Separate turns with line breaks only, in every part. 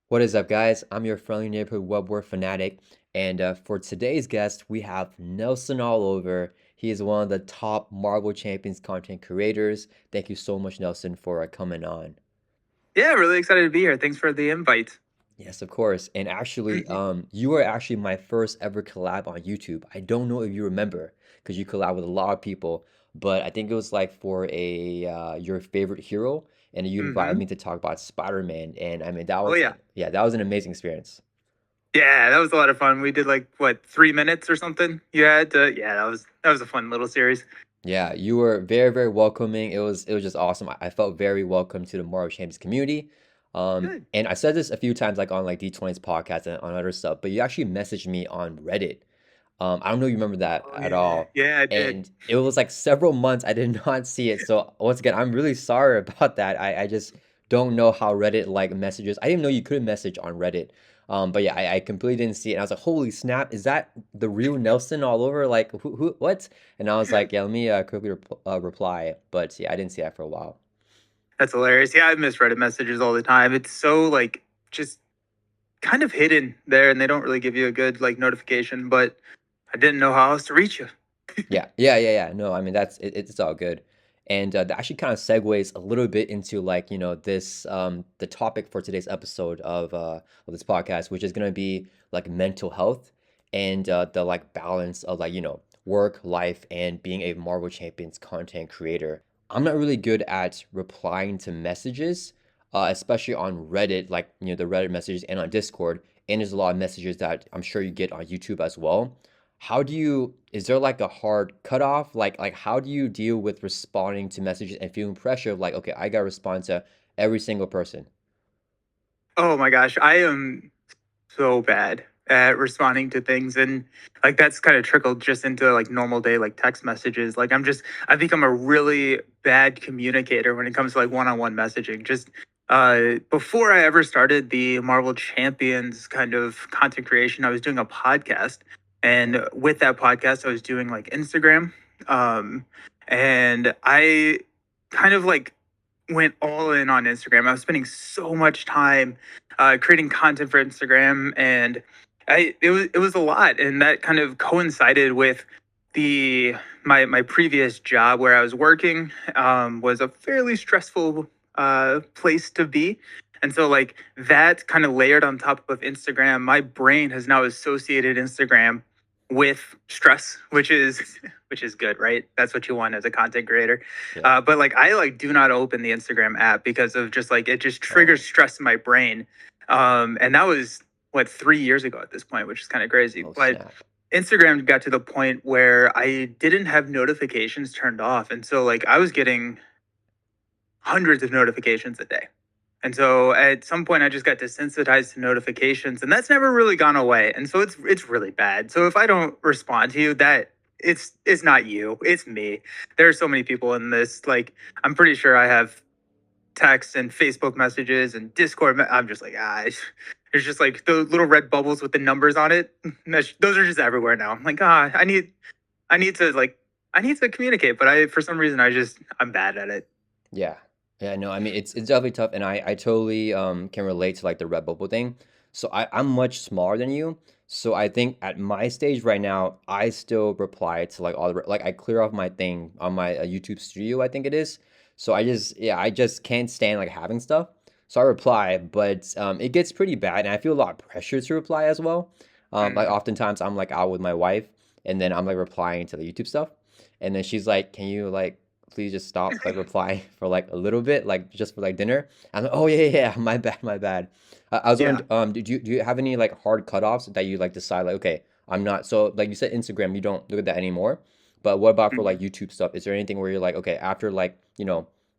What is up, guys? I'm your friendly neighborhood web war fanatic, and for today's guest, we have Nelson all over. He is one of the top Marvel Champions content creators. Thank you so much, Nelson, for coming on.
Yeah, really excited to be here. Thanks for the invite.
Yes, of course. And actually, you were actually my first ever collab on YouTube. I don't know if you remember, because you collab with a lot of people, but I think it was like for a your favorite hero, and you invited
hmm
me to talk about Spider-Man, and I mean that
Oh
was
yeah,
yeah, that was an amazing experience.
yeah, that was a lot of fun. We did like what 3 minutes or something. You had to, yeah, that was a fun little series.
Yeah, you were very, very welcoming. It was just awesome. I felt very welcome to the Mario Champions community.
Good.
And I said this a few times, like on like D20's podcast and on other stuff, but you actually messaged me on Reddit. I don't know if you remember that
Oh
at
yeah,
all.
yeah, I did.
And it was like several months I did not see it. So once again, I'm really sorry about that. I just don't know how Reddit like messages. I didn't know you could message on Reddit. But yeah, I completely didn't see it. And I was like, holy snap, is that the real Nelson all over? Like, what? And I was like, yeah, let me quickly reply. But yeah, I didn't see that for a while.
That's hilarious. Yeah, I miss Reddit messages all the time. It's so like just kind of hidden there, and they don't really give you a good like notification. But I didn't know how else to reach you.
Yeah. No, I mean it's all good, and that actually kind of segues a little bit into like this the topic for today's episode of this podcast, which is gonna be like mental health and the like balance of like work life and being a Marvel Champions content creator. I'm not really good at replying to messages, especially on Reddit, like the Reddit messages and on Discord, and there's a lot of messages that I'm sure you get on YouTube as well. How do you, is there like a hard cutoff? Like how do you deal with responding to messages and feeling pressure of like, okay, I gotta respond to every single person?
Oh my gosh, I am so bad at responding to things, and like that's kind of trickled just into like normal day like text messages. Like I've become a really bad communicator when it comes to like one-on-one messaging. Just before I ever started the Marvel Champions kind of content creation, I was doing a podcast, and with that podcast I was doing like Instagram, um and I kind of like went all in on Instagram. I was spending so much time creating content for Instagram, and it was a lot, and that kind of coincided with the my previous job where I was working was a fairly stressful place to be. And so like that kind of layered on top of Instagram, my brain has now associated Instagram with stress, which is good, right? That's what you want as a content creator.
Yeah.
But like I like do not open the Instagram app because of just like it just triggers
Oh,
stress in my brain. And that was what 3 years ago at this point, which is kind of crazy.
oh
But
snap.
Instagram got to the point where I didn't have notifications turned off, and so like I was getting hundreds of notifications a day. And so at some point I just got desensitized to notifications, and that's never really gone away. And so it's really bad. So if I don't respond to you, that it's not you, it's me. There are so many people in this. Like I'm pretty sure I have text and Facebook messages and Discord. I'm just like, there's just like the little red bubbles with the numbers on it. Those are just everywhere now. I'm like, I need to like, I need to communicate, but for some reason, I'm bad at it.
Yeah. Yeah, no, I mean it's definitely tough and I totally can relate to like the red bubble thing. So I'm much smaller than you. So I think at my stage right now, I still reply to like all the like I clear off my thing on my YouTube studio, I think it is. So I just can't stand like having stuff. So I reply, but it gets pretty bad and I feel a lot of pressure to reply as well. Like
Mm.
oftentimes I'm like out with my wife and then I'm like replying to the YouTube stuff. And then she's like, "Can you like please just stop like replying for like a little bit, like just for like dinner?" I'm like, "Oh yeah, my bad, my bad." I was
Yeah.
wondering, do you have any like hard cutoffs that you like decide like, okay, I'm not so like you said Instagram, you don't look at that anymore. But what about for like
Mhm.
YouTube stuff? Is there anything where you're like, okay, after like,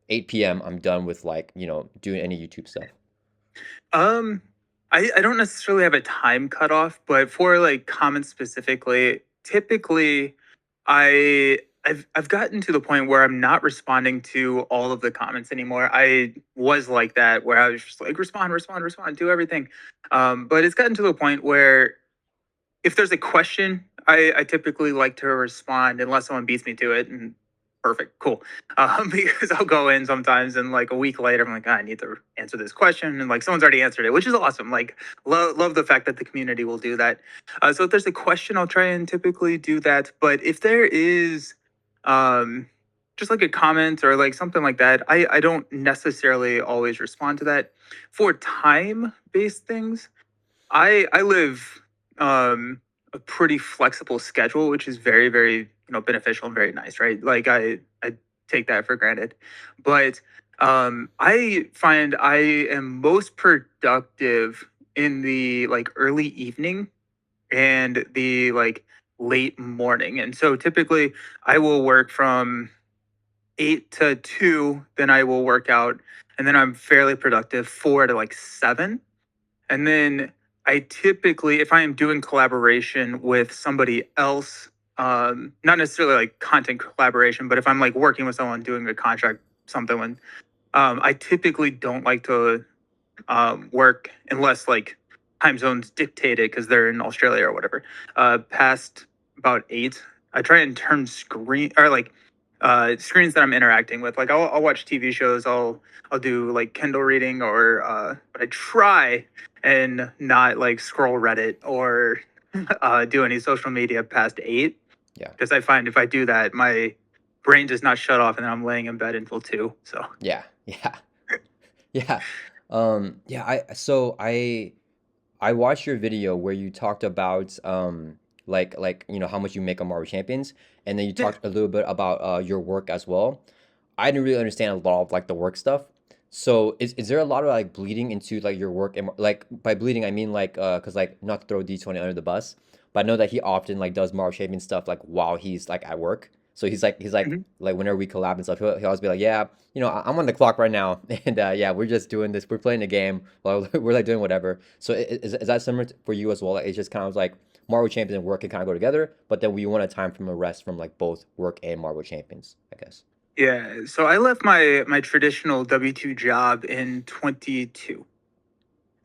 8 p.m., I'm done with like, doing any YouTube stuff?
Um, I don't necessarily have a time cutoff, but for like comments specifically, typically I've gotten to the point where I'm not responding to all of the comments anymore. I was like that where I was just like respond, respond, respond, do everything. But it's gotten to the point where if there's a question, I typically like to respond unless someone beats me to it. And Perfect, cool. Because I'll go in sometimes and like a week later, I'm like, "Ah, I need to answer this question, and like someone's already answered it, which is awesome. Like, love the fact that the community will do that. So if there's a question, I'll try and typically do that. But if there is, um, just like a comment or like something like that, I don't necessarily always respond to that. For time based things, I live a pretty flexible schedule, which is very beneficial and very nice, right? Like I take that for granted, but I find I am most productive in the like early evening and the like late morning, and so typically I will work from 8 to 2, then I will work out, and then I'm fairly productive 4 to like 7, and then I typically, if I am doing collaboration with somebody else, not necessarily like content collaboration, but if I'm like working with someone doing a contract, something when I typically don't like to work unless like time zones dictate it because they're in Australia or whatever. Past about 8, I try and turn screen or like screens that I'm interacting with. Like I'll watch TV shows. I'll do like Kindle reading or but I try and not like scroll Reddit or do any social media past 8
Yeah.
because I find if I do that, my brain does not shut off and then I'm laying in bed until 2. So.
Yeah. Yeah. Yeah. Yeah, I watched your video where you talked about like how much you make on Marvel Champions, and then you
Yeah.
talked a little bit about your work as well. I didn't really understand a lot of like the work stuff. So is there a lot of like bleeding into like your work, and like by bleeding I mean like cuz like not to throw D20 under the bus, but I know that he often like does Marvel Champions stuff like while he's like at work. So
Mhm.
like whenever we collab and stuff, he'll always be like, yeah, I'm on the clock right now, and yeah, we're just doing this. We're playing a game while we're like doing whatever. So is that similar for you as well? Like, it's just kind of like Marvel Champions and work can kind of go together, but then we want a time from a rest from like both work and Marvel Champions, I guess.
Yeah, so I left my traditional W-2 job in 22.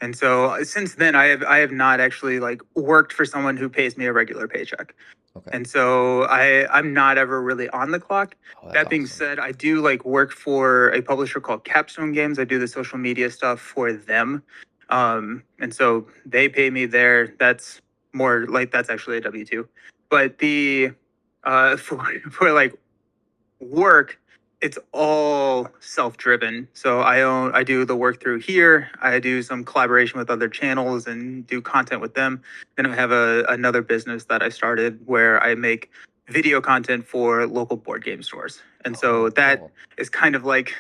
And so since then I have not actually like worked for someone who pays me a regular paycheck.
Okay.
And so I'm not ever really on the clock.
Oh, that's
That being
awesome.
said, I do like work for a publisher called Capstone Games. I do the social media stuff for them. And so they pay me there. That's more like that's actually a W-2. But the for like work, it's all self-driven. So I do the work through here. I do some collaboration with other channels and do content with them. Then I have another business that I started where I make video content for local board game stores. And so
Oh,
that
cool.
is kind of like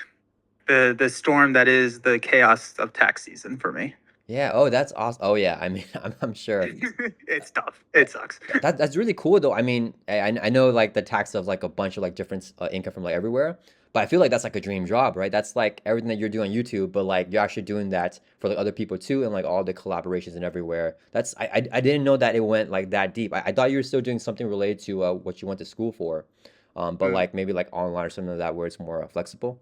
the storm that is the chaos of tax season for me.
Yeah. Oh, that's awesome. Oh, yeah. I mean, I'm sure.
It's tough. It sucks.
That's really cool though. I mean, I know like the tax of like a bunch of like different income from like everywhere, but I feel like that's like a dream job, right? That's like everything that you're doing on YouTube, but like you're actually doing that for like other people too, and like all the collaborations and everywhere. I didn't know that it went like that deep. I thought you were still doing something related to what you went to school for, but
Mm.
like maybe like online or something like that where it's more flexible.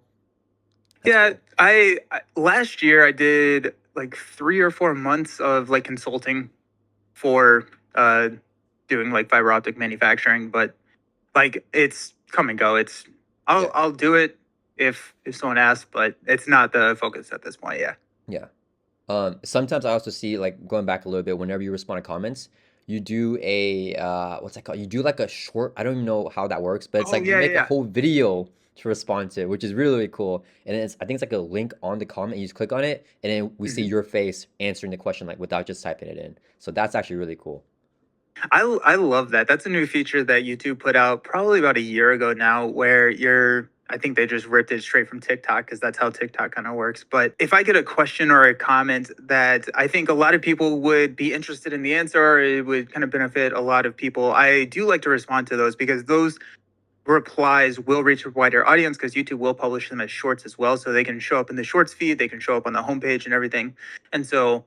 That's
Yeah,
cool.
I last year I did like 3 or 4 months of like consulting for doing like fiber optic manufacturing, but like it's come and go. It's
Yeah.
I'll do it if someone asks, but it's not the focus at this point. Yeah.
Yeah. Sometimes I also see like going back a little bit, whenever you respond to comments, you do a what's that called? You do like a short, I don't even know how that works, but it's
Oh
like you
yeah, yeah,
make a
yeah.
whole video to respond to, which is really, really cool. And it's I think it's like a link on the comment, you just click on it, and then we see
Mhm.
your face answering the question like without just typing it in. So that's actually really cool.
I love that. That's a new feature that YouTube put out probably about a year ago now, where you're. I think they just ripped it straight from TikTok because that's how TikTok kind of works. But if I get a question or a comment that I think a lot of people would be interested in the answer, or it would kind of benefit a lot of people, I do like to respond to those because those replies will reach a wider audience because YouTube will publish them as shorts as well. So they can show up in the shorts feed, they can show up on the homepage and everything. And so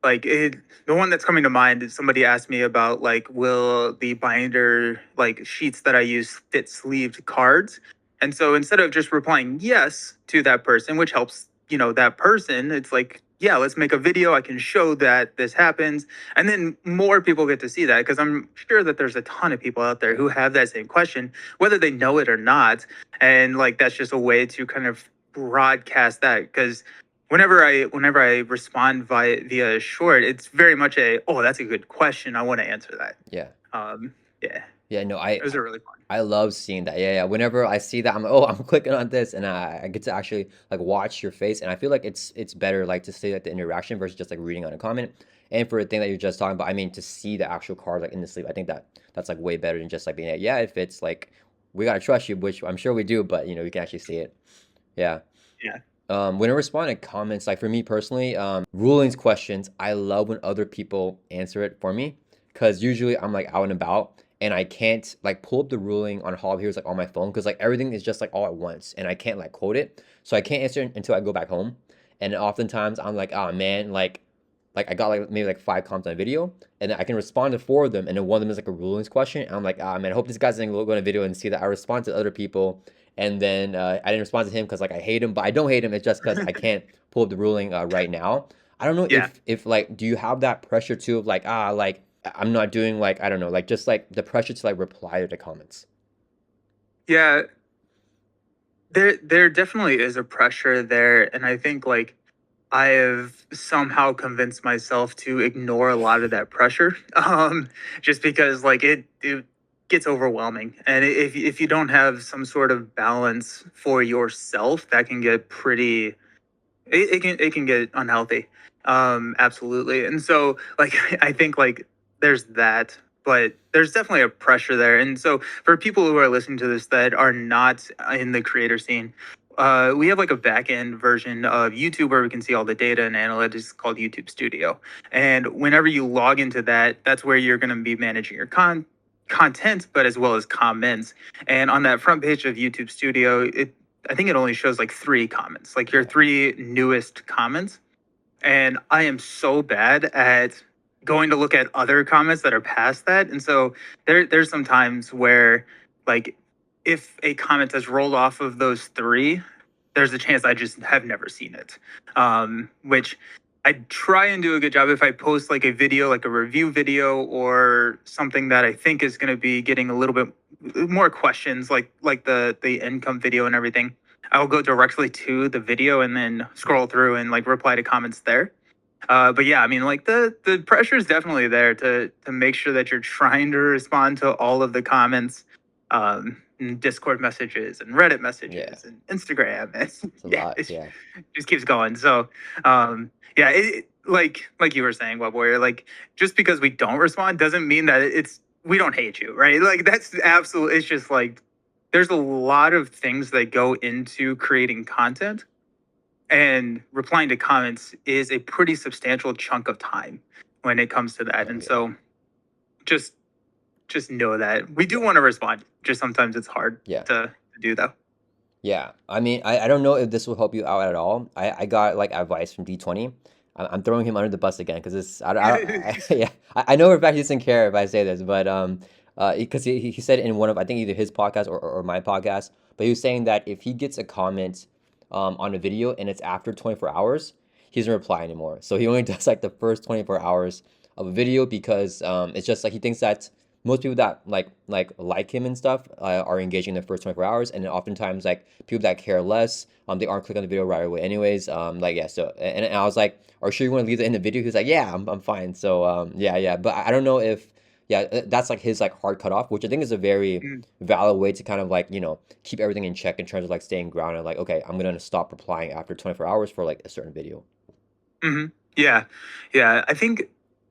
like the one that's coming to mind is somebody asked me about like will the binder like sheets that I use fit sleeved cards. And so instead of just replying yes to that person, which helps, that person, it's like yeah, let's make a video. I can show that this happens. And then more people get to see that because I'm sure that there's a ton of people out there
Yeah.
who have that same question, whether they know it or not. And like that's just a way to kind of broadcast that because whenever I respond via short, it's very much a, oh, that's a good question. I want to answer that.
Yeah.
Yeah,
Yeah, no,
those are really fun.
I love seeing that. Yeah, yeah. Whenever I see that, I'm like, oh, I'm clicking on this, and I get to actually like watch your face, and I feel like it's better like to see like the interaction versus just like reading on a comment. And for the thing that you're just talking about, I mean, to see the actual card like in the sleeve, I think that's like way better than just like being like, yeah, if it's like we gotta trust you, which I'm sure we do, but you know, you can actually see it. Yeah.
Yeah.
When I respond to comments, like for me personally, rulings questions, I love when other people answer it for me because usually I'm like out and about and I can't like pull up the ruling on Hall of Heroes like on my phone because like everything is just like all at once and I can't like quote it. So I can't answer it until I go back home. And oftentimes I'm like, oh man, like I got like maybe like five comments on a video and then I can respond to four of them and then one of them is like a rulings question. And I'm like, ah man, I hope this guy's gonna go on a video and see that I respond to other people and then I didn't respond to him because like I hate him, but I don't hate him. It's just because I can't pull up the ruling right now. I don't know
Yeah.
if like do you have that pressure too of like like I'm not doing like I don't know like just like the pressure to like reply to the comments.
Yeah. There definitely is a pressure there. And I think like I have somehow convinced myself to ignore a lot of that pressure, just because like it gets overwhelming, and if you don't have some sort of balance for yourself, that can get pretty. It can get unhealthy, absolutely. And so like I think like there's that, but there's definitely a pressure there. And so for people who are listening to this that are not in the creator scene, we have like a back end version of YouTube where we can see all the data and analytics called YouTube Studio. And whenever you log into that, that's where you're going to be managing your content, but as well as comments. And on that front page of YouTube Studio, I think it only shows like three comments, like your
Yeah.
three newest comments. And I am so bad at going to look at other comments that are past that. And so there's some times where like if a comment has rolled off of those three, there's a chance I just have never seen it. Which I try and do a good job if I post like a video, like a review video or something that I think is going to be getting a little bit more questions, like the income video and everything. I'll go directly to the video and then scroll through and like reply to comments there. But yeah, I mean, like the pressure is definitely there to make sure that you're trying to respond to all of the comments, and Discord messages and Reddit
Yeah.
messages and Instagram, and
It's a
yeah,
lot.
it
Yeah.
just keeps going. So, yeah, like you were saying, Web Warrior, like just because we don't respond doesn't mean that it's we don't hate you, right? Like that's absolute. It's just like there's a lot of things that go into creating content, and replying to comments is a pretty substantial chunk of time when it comes to that.
Oh
And
yeah.
so just just know that we do want to respond. Just sometimes it's hard
Yeah.
to do though.
Yeah, I mean, I don't know if this will help you out at all. I got like advice from D20. I'm throwing him under the bus again because it's yeah I know for a fact he doesn't care if I say this, but because he said in one of I think either his podcast or my podcast, but he was saying that if he gets a comment on a video and it's after 24 hours, he doesn't reply anymore. So he only does like the first 24 hours of a video because it's just like he thinks that most people that like him and stuff are engaging in the first 24 hours and then oftentimes like people that care less they aren't clicking on the video right away anyways like yeah so and I was like are sure you want to leave it in the video he's like yeah I'm fine so yeah but I don't know if yeah that's like his like hard cutoff which I think is a very valid way to kind of like you know keep everything in check in terms of like staying grounded like okay I'm gonna stop replying after 24 hours for like a certain video.
Hmm. Yeah, yeah. I think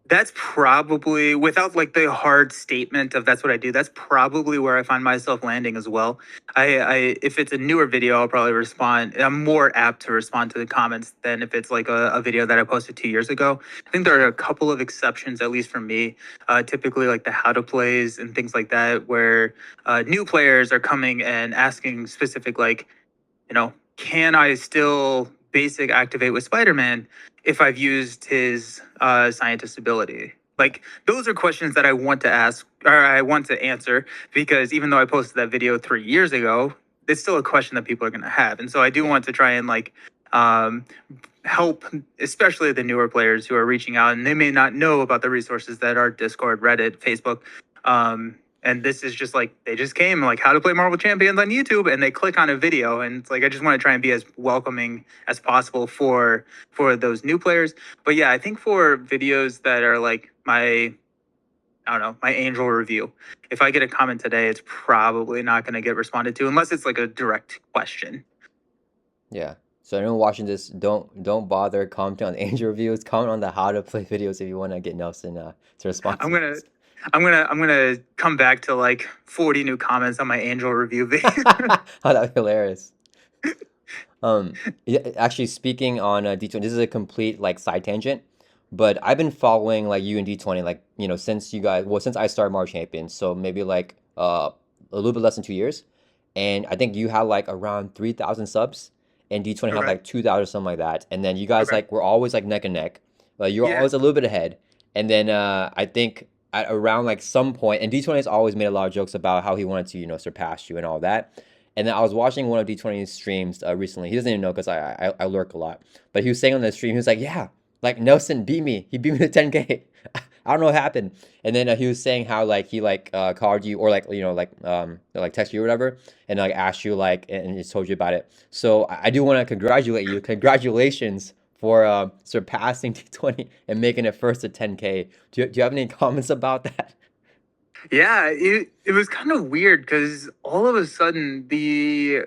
that's probably without like the hard statement of that's what I do. That's probably where I find myself landing as well. I if it's a newer video, I'll probably respond. I'm more apt to respond to the comments than if it's like a video that I posted 2 years ago. I think there are a couple of exceptions, at least for me. Typically, like the how to plays and things like that, where new players are coming and asking specific like can I still basic activate with Spider-Man if I've used his scientist ability? Like those are questions that I want to ask or I want to answer because even though I posted that video 3 years ago, it's still a question that people are going to have. And so I do
Yeah.
want to try and like um, help, especially the newer players who are reaching out and they may not know about the resources that are Discord, Reddit, Facebook. And this is just like they just came like how to play Marvel Champions on YouTube, and they click on a video, and it's like I just want to try and be as welcoming as possible for those new players. But yeah, I think for videos that are like my I don't know, my Angel review. If I get a comment today, it's probably not going to get responded to unless it's like a direct question.
Yeah. So anyone watching this, don't bother commenting on the Angel reviews. Comment on the how to play videos if you want to get Nelson to respond
I'm
to
gonna
those.
I'm gonna come back to like 40 new comments on my Angel review video.
Oh, that'd be hilarious. Yeah, actually, speaking on D20, this is a complete like side tangent, but I've been following like you and D20 like since you guys since I started March Champions, so maybe like a little bit less than 2 years, and I think you had like around 3,000 subs, and D20 had
Okay.
like 2,000 or something like that, and then you guys
Okay.
like were always like neck and neck, you were
Yeah.
always a little bit ahead, and then I think at around like some point, and D20 has always made a lot of jokes about how he wanted to surpass you and all that. And then I was watching one of D20's streams recently. He doesn't even know because I lurk a lot. But he was saying on the stream, he was like, "Yeah, like Nelson beat me. He beat me to 10K. I don't know what happened." And then he was saying how like he like called you or like like text you or whatever, and like asked you like and just told you about it. So I do want to congratulate you. Congratulations for surpassing D20 and making it first to 10K. Do you have any comments about that?
Yeah, it was kind of weird because all of a sudden the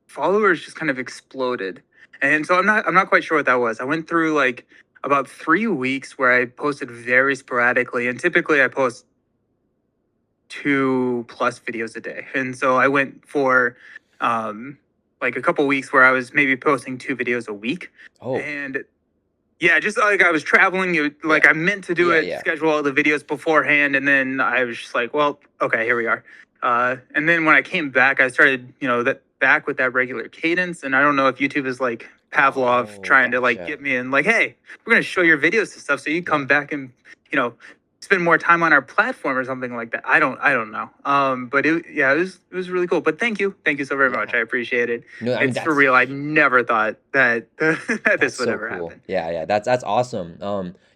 followers just kind of exploded. And so I'm not quite sure what that was. I went through like about 3 weeks where I posted very sporadically, and typically I post 2+ videos a day. And so I went for um like a couple weeks where I was maybe posting 2 videos a week.
Oh,
And yeah, just like I was traveling, like
yeah,
I meant to do
yeah,
it,
yeah.
schedule all the videos beforehand, and then I was just like, well, okay, here we are. And then when I came back, I started, that back with that regular cadence. And I don't know if YouTube is like Pavlov
Oh,
trying to like
gotcha.
get me in, like, hey, we're gonna show your videos to stuff, so you come
Yeah.
back and you know spend more time on our platform or something like that. I don't know. But it was really cool. But thank you so very much.
Yeah.
I appreciate it.
No, I mean
It's for
that's
real. I never thought that that
that's
this would
so
ever
cool.
happen.
Yeah, yeah, that's awesome.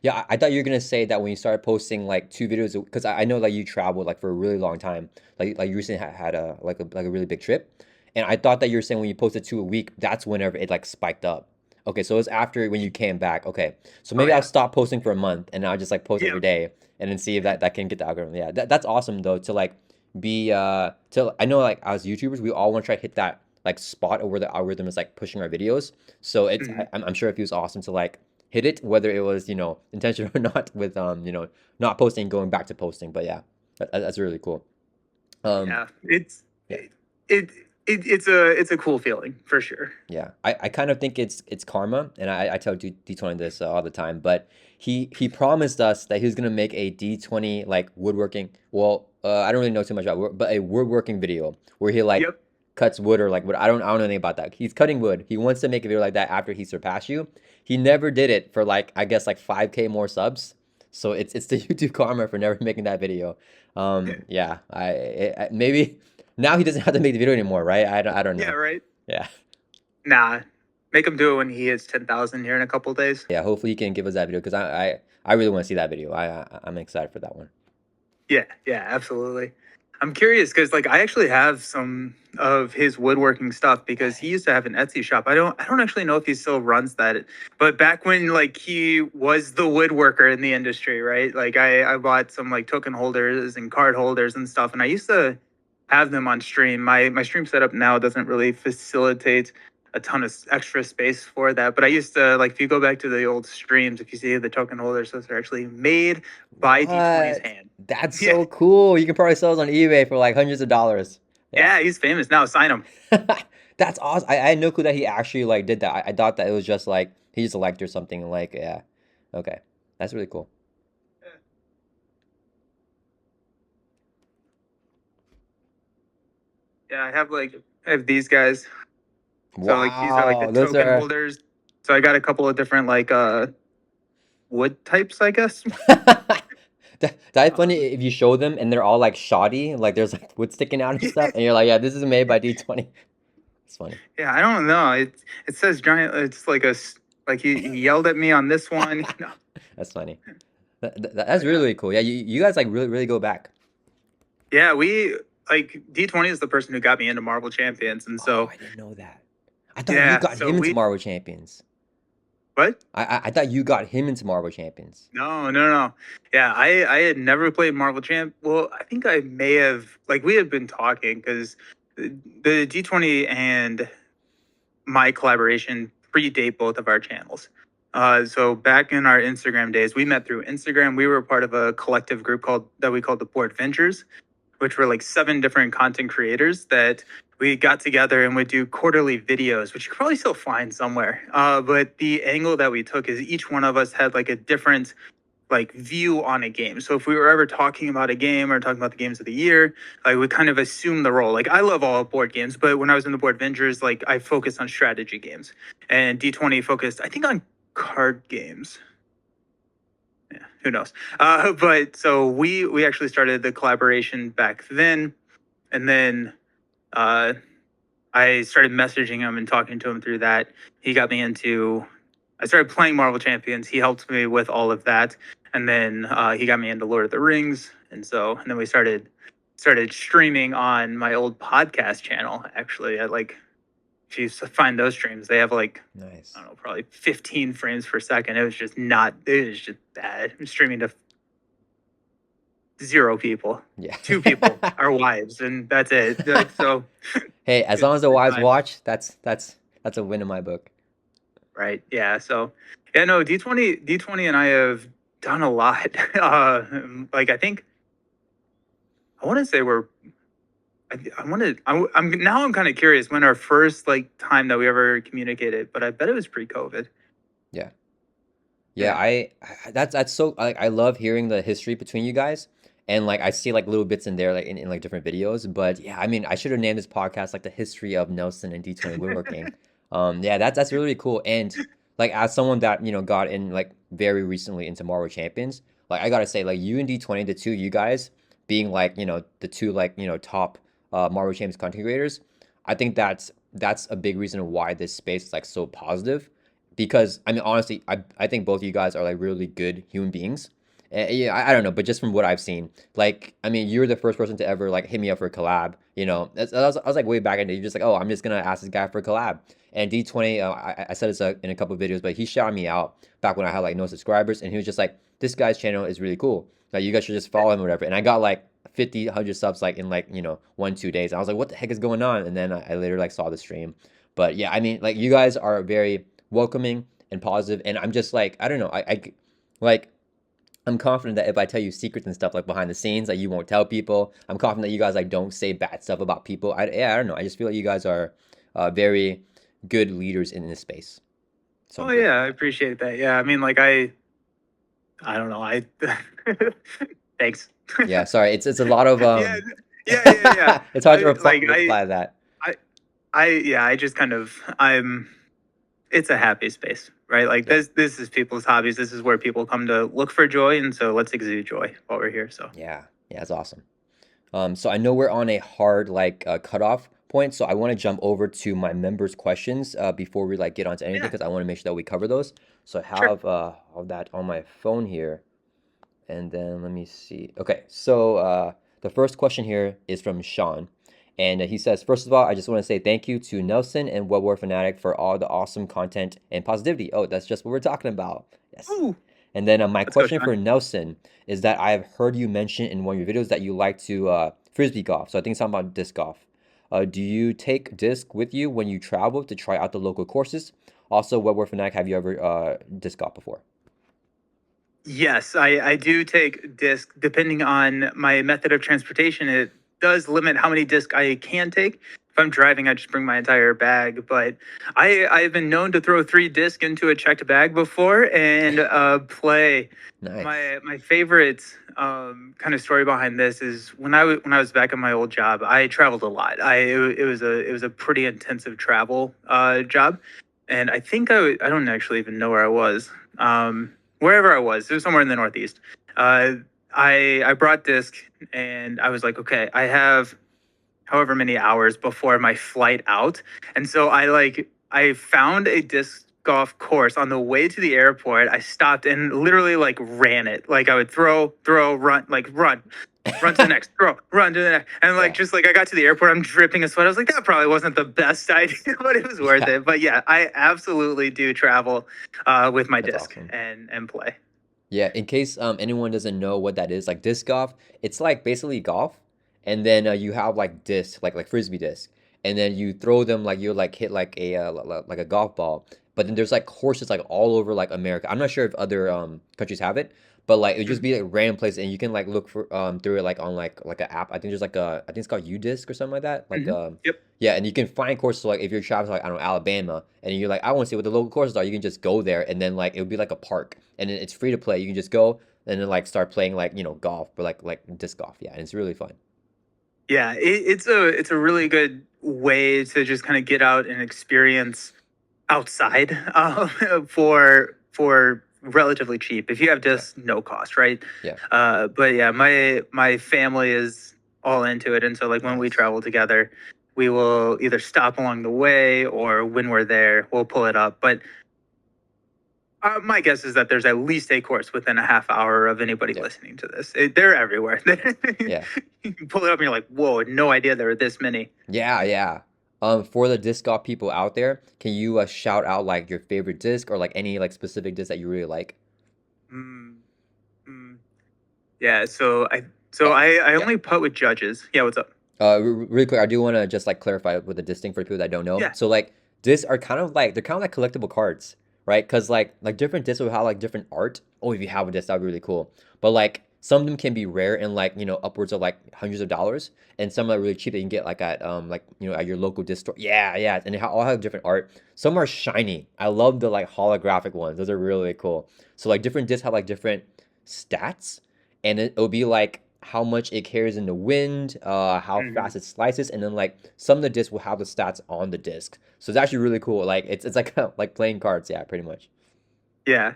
Yeah, I thought you were gonna say that when you started posting like 2 videos, because I know like you traveled like for a really long time, like you recently had a like a really big trip, and I thought that you were saying when you posted 2 a week, that's whenever it like spiked up. Okay, so it was after when you came back. Okay, so
Oh
maybe I'll
yeah.
stop posting for a month and I'll just like post every
Yeah.
day and then see if that can get the algorithm. Yeah, that's awesome though to like be to I know like as YouTubers we all want to try to hit that like spot where the algorithm is like pushing our videos. So
Mhm.
I'm sure it feels awesome to like hit it, whether it was intentional or not, with not posting, going back to posting. But yeah, that's really cool. Um,
Yeah.
yeah,
It, it's a cool feeling for sure.
yeah. I kind of think it's karma, and I tell D20 this all the time. But he promised us that he was gonna make a D20 like woodworking. Well, I don't really know too much about wood, but a woodworking video where he like
Yep.
cuts wood or like wood. I don't know anything about that. He's cutting wood. He wants to make a video like that after he surpassed you. He never did it for like I guess like 5K more subs. So it's the YouTube karma for never making that video. Yeah, maybe now he doesn't have to make the video anymore, right? I don't
Yeah.
know.
Right.
Yeah.
Nah. Make him do it when he hits 10,000 here in a couple days.
Yeah, hopefully you can give us that video because I really want to see that video. I'm excited for that one.
Yeah. Yeah. Absolutely. I'm curious because like I actually have some of his woodworking stuff because he used to have an Etsy shop. I don't actually know if he still runs that. But back when like he was the woodworker in the industry, right? Like I bought some like token holders and card holders and stuff, and I used to have them on stream. My stream setup now doesn't really facilitate a ton of extra space for that. But I used to like if you go back to the old streams, if you see the token holders, those are actually made by D20's
What?
hand.
That's
Yeah.
so cool. You can probably sell those on eBay for like hundreds of dollars. Yeah.
Yeah, he's famous now. Sign him.
That's awesome. I had no clue that he actually like did that. I thought that it was just like he just liked or something. Like, yeah. Okay. That's really cool.
Yeah, I have these guys. So like these are like the
Wow. Those
token
are
holders. So I got a couple of different like wood types, I guess.
That's funny
Um,
if you show them and they're all like shoddy, like there's like wood sticking out and stuff, and you're like, yeah, this is made by D20. It's funny.
Yeah, I don't know. It says giant. It's like like he yelled at me on this one. No,
That's funny. That's really,
yeah,
really cool. Yeah, you guys like really, really go back.
yeah. We like D20 is the person who got me into Marvel Champions, and
Oh,
so
I didn't know that. I thought you
yeah.
got
So
him into
we
Marvel Champions.
what?
I thought you got him into Marvel Champions.
No, no, no. Yeah, I had never played Marvel Champ. Well, I think I may have like we had been talking because the D20 and my collaboration predate both of our channels. So back in our Instagram days, we met through Instagram. We were part of a collective group called that we called the Board Ventures, which were like 7 different content creators that we got together and would do quarterly videos, which you could probably still find somewhere. But the angle that we took is each one of us had like a different like view on a game. So if we were ever talking about a game or talking about the games of the year, like we kind of assume the role. Like I love all board games, but when I was in the board Vengers, like I focused on strategy games, and D20 focused, I think, on card games. Yeah, who knows? But so we actually started the collaboration back then, and then uh, I started messaging him and talking to him through that. He got me into. I started playing Marvel Champions. He helped me with all of that, and then he got me into Lord of the Rings, and then we started streaming on my old podcast channel. Actually, I like if you find those streams, they have like I
Nice.
don't know, probably 15 frames per second. It was just not. It was just bad. I'm streaming to 0 people,
Yeah.
2 people, our wives, and that's it. Like, so
Hey, as long
good,
as the
good
wives
times.
watch, that's a win in my book.
Right. Yeah. So, yeah, no, D20 and I have done a lot. Like I think I want to say I wanted, I'm now I'm kind of curious when our first like time that we ever communicated, but I bet it was pre-COVID.
Yeah. Yeah,
Yeah.
that's so like I love hearing the history between you guys. And like I see like little bits in there like in like different videos. But yeah, I mean I should have named this podcast like the history of Nelson and D20 woodworking. Yeah, that's really, really cool. And like as someone that, got in like very recently into Marvel Champions, like I gotta say, like you and D20, the two of you guys being like, the two like, top Marvel Champions content creators, I think that's a big reason why this space is like so positive because I mean honestly I think both of you guys are like really good human beings. Yeah, I don't know, but just from what I've seen, like I mean, you're the first person to ever like hit me up for a collab. I was like way back in the day. You're just like, oh, I'm just gonna ask this guy for a collab. And D20, I said this in a couple of videos, but he shouted me out back when I had like no subscribers, and he was just like, this guy's channel is really cool. Like you guys should just follow him or whatever. And I got like 50, 100 subs like in like 1, 2 days. I was like, what the heck is going on? And then I later like saw the stream. But yeah, I mean, like you guys are very welcoming and positive, and I'm just like I don't know, like I'm confident that if I tell you secrets and stuff like behind the scenes, like you won't tell people. I'm confident that you guys like don't say bad stuff about people. Yeah, I don't know. I just feel like you guys are very good leaders in this space. So I'm
Oh
grateful
yeah,
for
I
that.
appreciate that. Yeah, I mean, like I don't know. I thanks.
Yeah, sorry. It's a lot of
Yeah, yeah, yeah, yeah.
it's hard to
I like
reply to that.
I yeah, I just kind of it's a happy space, right? Like
Yeah.
this is people's hobbies. This is where people come to look for joy, and so let's exude joy while we're here. So
Yeah. Yeah, it's awesome. So I know we're on a hard like cutoff point, so I want to jump over to my members' questions before we like get onto anything
yeah,
because I want to make sure that we cover those. So I
sure.
have all that on my phone here, and then let me see. Okay, so the first question here is from Sean, and he says, first of all, I just want to say thank you to Nelson and Web War Fanatic for all the awesome content and positivity. Oh, that's just what we're talking about. Yes.
Ooh,
And then my
let's go,
question
Sean.
for Nelson is that I have heard you mention in one of your videos that you like to frisbee golf. So I think it's something about disc golf. Do you take disc with you when you travel to try out the local courses? Also, Web War Fanatic, have you ever disc golf before?
Yes, I do take disc. Depending on my method of transportation, it does limit how many disc I can take. If I'm driving, I just bring my entire bag. But I've been known to throw 3 disc into a checked bag before and play.
Nice.
My favorite kind of story behind this is when I was back at my old job, I traveled a lot. It was a pretty intensive travel job, and I think I don't actually even know where I was. Wherever I was, it was somewhere in the Northeast. Uh, I brought disc and I was like, okay, I have however many hours before my flight out. And so I found a disc golf course on the way to the airport. I stopped and literally like ran it. Like I would throw, run, like run to the next, throw, run to the next. And like
Yeah.
just like I got to the airport, I'm dripping in sweat. I was like, that probably wasn't the best idea, but it was worth
Yeah.
it. But yeah, I absolutely do travel with my
That's
disc
awesome.
and play.
Yeah, in case anyone doesn't know what that is, like disc golf, it's like basically golf, and then you have like disc, like frisbee disc, and then you throw them like you like hit like a like a golf ball. But then there's like courses like all over like America. I'm not sure if other countries have it, but like it would just
Mhm.
be like random places, and you can like look for through it like on like an app. I think there's like I think it's called UDisc or something like that. Like
Mhm. Yep.
yeah, and you can find courses like if you're traveling to, like I don't know Alabama, and you're like I want to see what the local courses are. You can just go there, and then like it would be like a park, and then it's free to play. You can just go and then like start playing like golf, but like disc golf. Yeah, and it's really fun.
Yeah, it's a really good way to just kind of get out and experience outside for relatively cheap. If you have
Yeah,
just no cost, right?
yeah,
But yeah, my family is all into it, and so like when we
nice.
travel together, we will either stop along the way or when we're there, we'll pull it up. But my guess is that there's at least a course within a half hour of anybody
Yeah,
listening to this. They're everywhere.
yeah,
You can pull it up and you're like, whoa, no idea there were this many.
yeah, yeah. For the disc golf people out there, can you shout out like your favorite disc or like any like specific disc that you really like?
Mm, mm. Yeah, so
Oh,
I
yeah.
only putt with judges. Yeah, what's up?
Really quick, I do want to just like clarify with the disc thing for people that don't know.
Yeah.
So like discs are kind of like they're kind of like collectible cards, right? Because like different discs will have like different art. Oh, if you have a disc, that'd be really cool. But like some of them can be rare and like upwards of like hundreds of dollars, and some are really cheap that you can get like at like at your local disc store. Yeah, yeah, and they all have different art. Some are shiny. I love the like holographic ones. Those are really cool. So like different discs have like different stats, and it'll be like how much it carries in the wind, how
Hmm.
fast it slices, and then like some of the discs will have the stats on the disc. So it's actually really cool. Like it's like like playing cards, yeah, pretty much.
Yeah.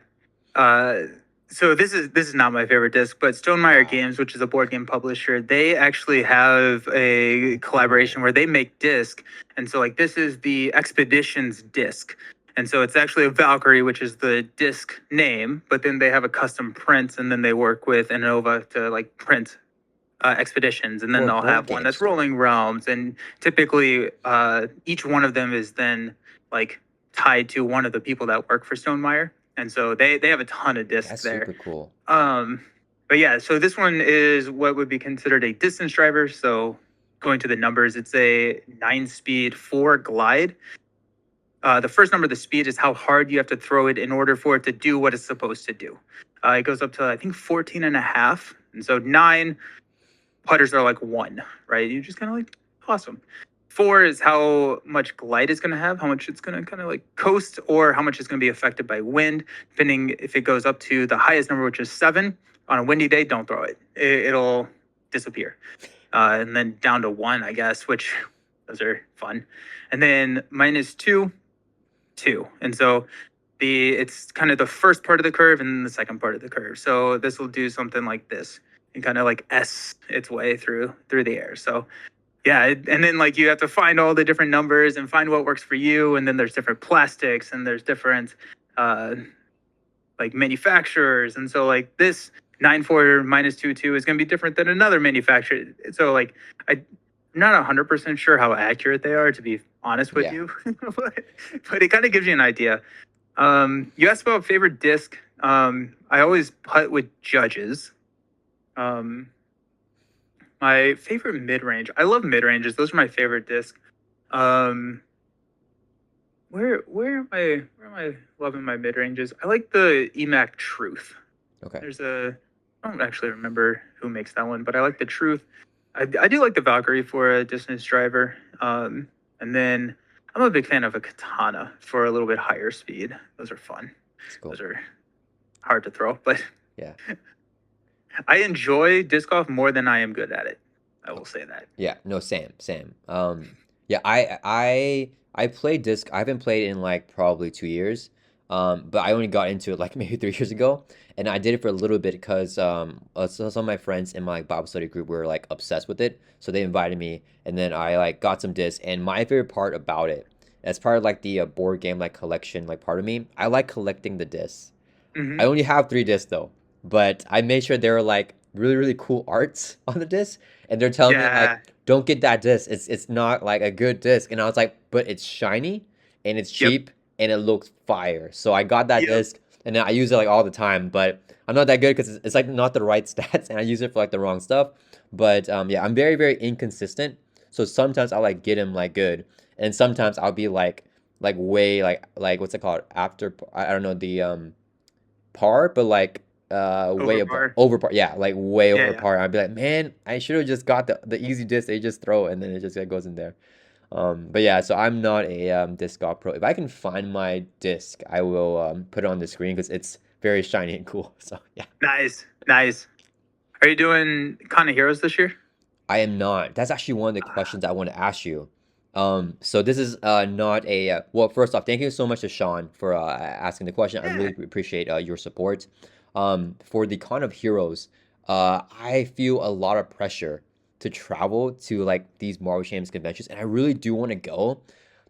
Uh, so this is not my favorite disc, but Stonemeyer
Ah,
Games, which is a board game publisher, they actually have a
oh,
collaboration
cool.
where they make disc, and so like this is the Expeditions disc, and so it's actually a Valkyrie, which is the disc name, but then they have a custom print, and then they work with Innova to like print expeditions, and then
For
they'll
board
have one
games
that's
though.
rolling realms, and typically each one of them is then like tied to one of the people that work for Stonemeyer, and so they have a ton of discs
That's
there.
super cool.
Um, but yeah, so this one is what would be considered a distance driver. So going to the numbers, it's a 9 speed 4 glide. The first number, the speed, is how hard you have to throw it in order for it to do what it's supposed to do. It goes up to, I think, 14 and a half. And so nine putters are like one, right? You just kind of like toss them. Four is how much glide it's going to have, how much it's going to kind of like coast, or how much it's going to be affected by wind, depending if it goes up to the highest number, which is seven. On a windy day, don't throw it. It'll disappear. And then down to one, I guess, which those are fun. And then minus two, two. And so it's kind of the first part of the curve and then the second part of the curve. So this will do something like this and kind of like S its way through the air. So yeah, and then like you have to find all the different numbers and find what works for you. And then there's different plastics and there's different uh, like manufacturers. And so like this 9.4 minus 2.2 is going to be different than another manufacturer. So like I'm not 100% sure how accurate they are, to be honest with
Yeah.
you, but it kind of gives you an idea. You asked about favorite disc. I always putt with judges. Um, my favorite mid range. I love mid ranges. Those are my favorite disc. Um, where am I loving my mid ranges? I like the EMAC Truth.
Okay.
There's a I don't actually remember who makes that one, but I like the Truth. I do like the Valkyrie for a distance driver. And then I'm a big fan of a Katana for a little bit higher speed. Those are fun.
That's cool.
Those are hard to throw, but
Yeah.
I enjoy disc golf more than I am good at it. I will say that.
Yeah, no, Sam. Yeah, I played disc. I haven't played in like probably 2 years. But I only got into it like maybe 3 years ago. and I did it for a little bit because some of my friends in my like, Bible study group were like obsessed with it, so they invited me, and then I like got some discs. And my favorite part about it, as part of like the board game like collection like part of me, I like collecting the discs. I
Hmm.
only have 3 discs though, but I made sure there were like really really cool arts on the disc, and they're telling me like,
Yeah.
don't get that disc. It's not like a good disc, and I was like, but it's shiny, and it's
Yep.
cheap, and it looks fire. So I got that
Yep.
disc, and then I use it like all the time. But I'm not that good because it's like not the right stats, and I use it for like the wrong stuff. But yeah, I'm very very inconsistent. So sometimes I'll like get him like good, and sometimes I'll be like way like what's it called after I don't know the par, but like way
Over
above
par.
over par. Yeah, like way
Yeah,
over
yeah.
par. I'd be like, man, I should have just got the easy disc they just throw, and then it just like, goes in there. But yeah, so I'm not a disc golf pro. If I can find my disc, I will put it on the screen because it's very shiny and cool. So yeah.
Nice. Nice. Are you doing Con of Heroes this year?
I am not. That's actually one of the
Ah,
questions I want to ask you. So this is not a well. First off, thank you so much to Sean for asking the question. I
yeah.
really appreciate your support. For the Con of Heroes, I feel a lot of pressure to travel to like these Marvel Champions conventions, and I really do want to go.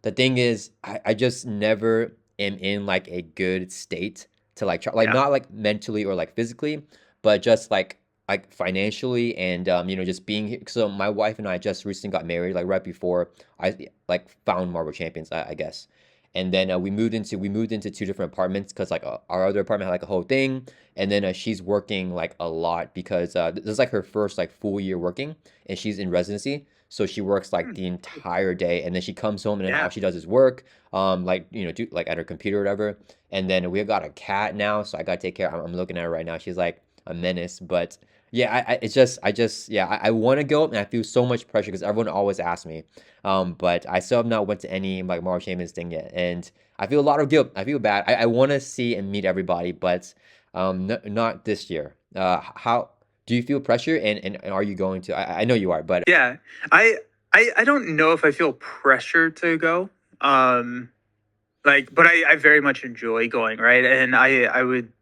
The thing is, I just never am in like a good state to like try, like
Yeah.
not like mentally or like physically, but just like financially and just being here. So my wife and I just recently got married like right before I like found Marvel Champions, I guess. And then we moved into 2 different apartments because like our other apartment had like a whole thing, and then she's working like a lot because this is like her first like full year working, and she's in residency, so she works like
Hmm.
the entire day, and then she comes home, and then all
Yeah.
she does is work, like do like at her computer or whatever. And then we got a cat now, so I gotta take care. I'm looking at her right now. She's like a menace, but yeah, yeah, I want to go, and I feel so much pressure because everyone always asks me. But I still have not went to any like Marvel Champions thing yet, and I feel a lot of guilt. I feel bad. I want to see and meet everybody, but not this year. How do you feel pressure, and are you going to? I know you are, but
Yeah. I I don't know if I feel pressure to go. Um like but I very much enjoy going, right? And I would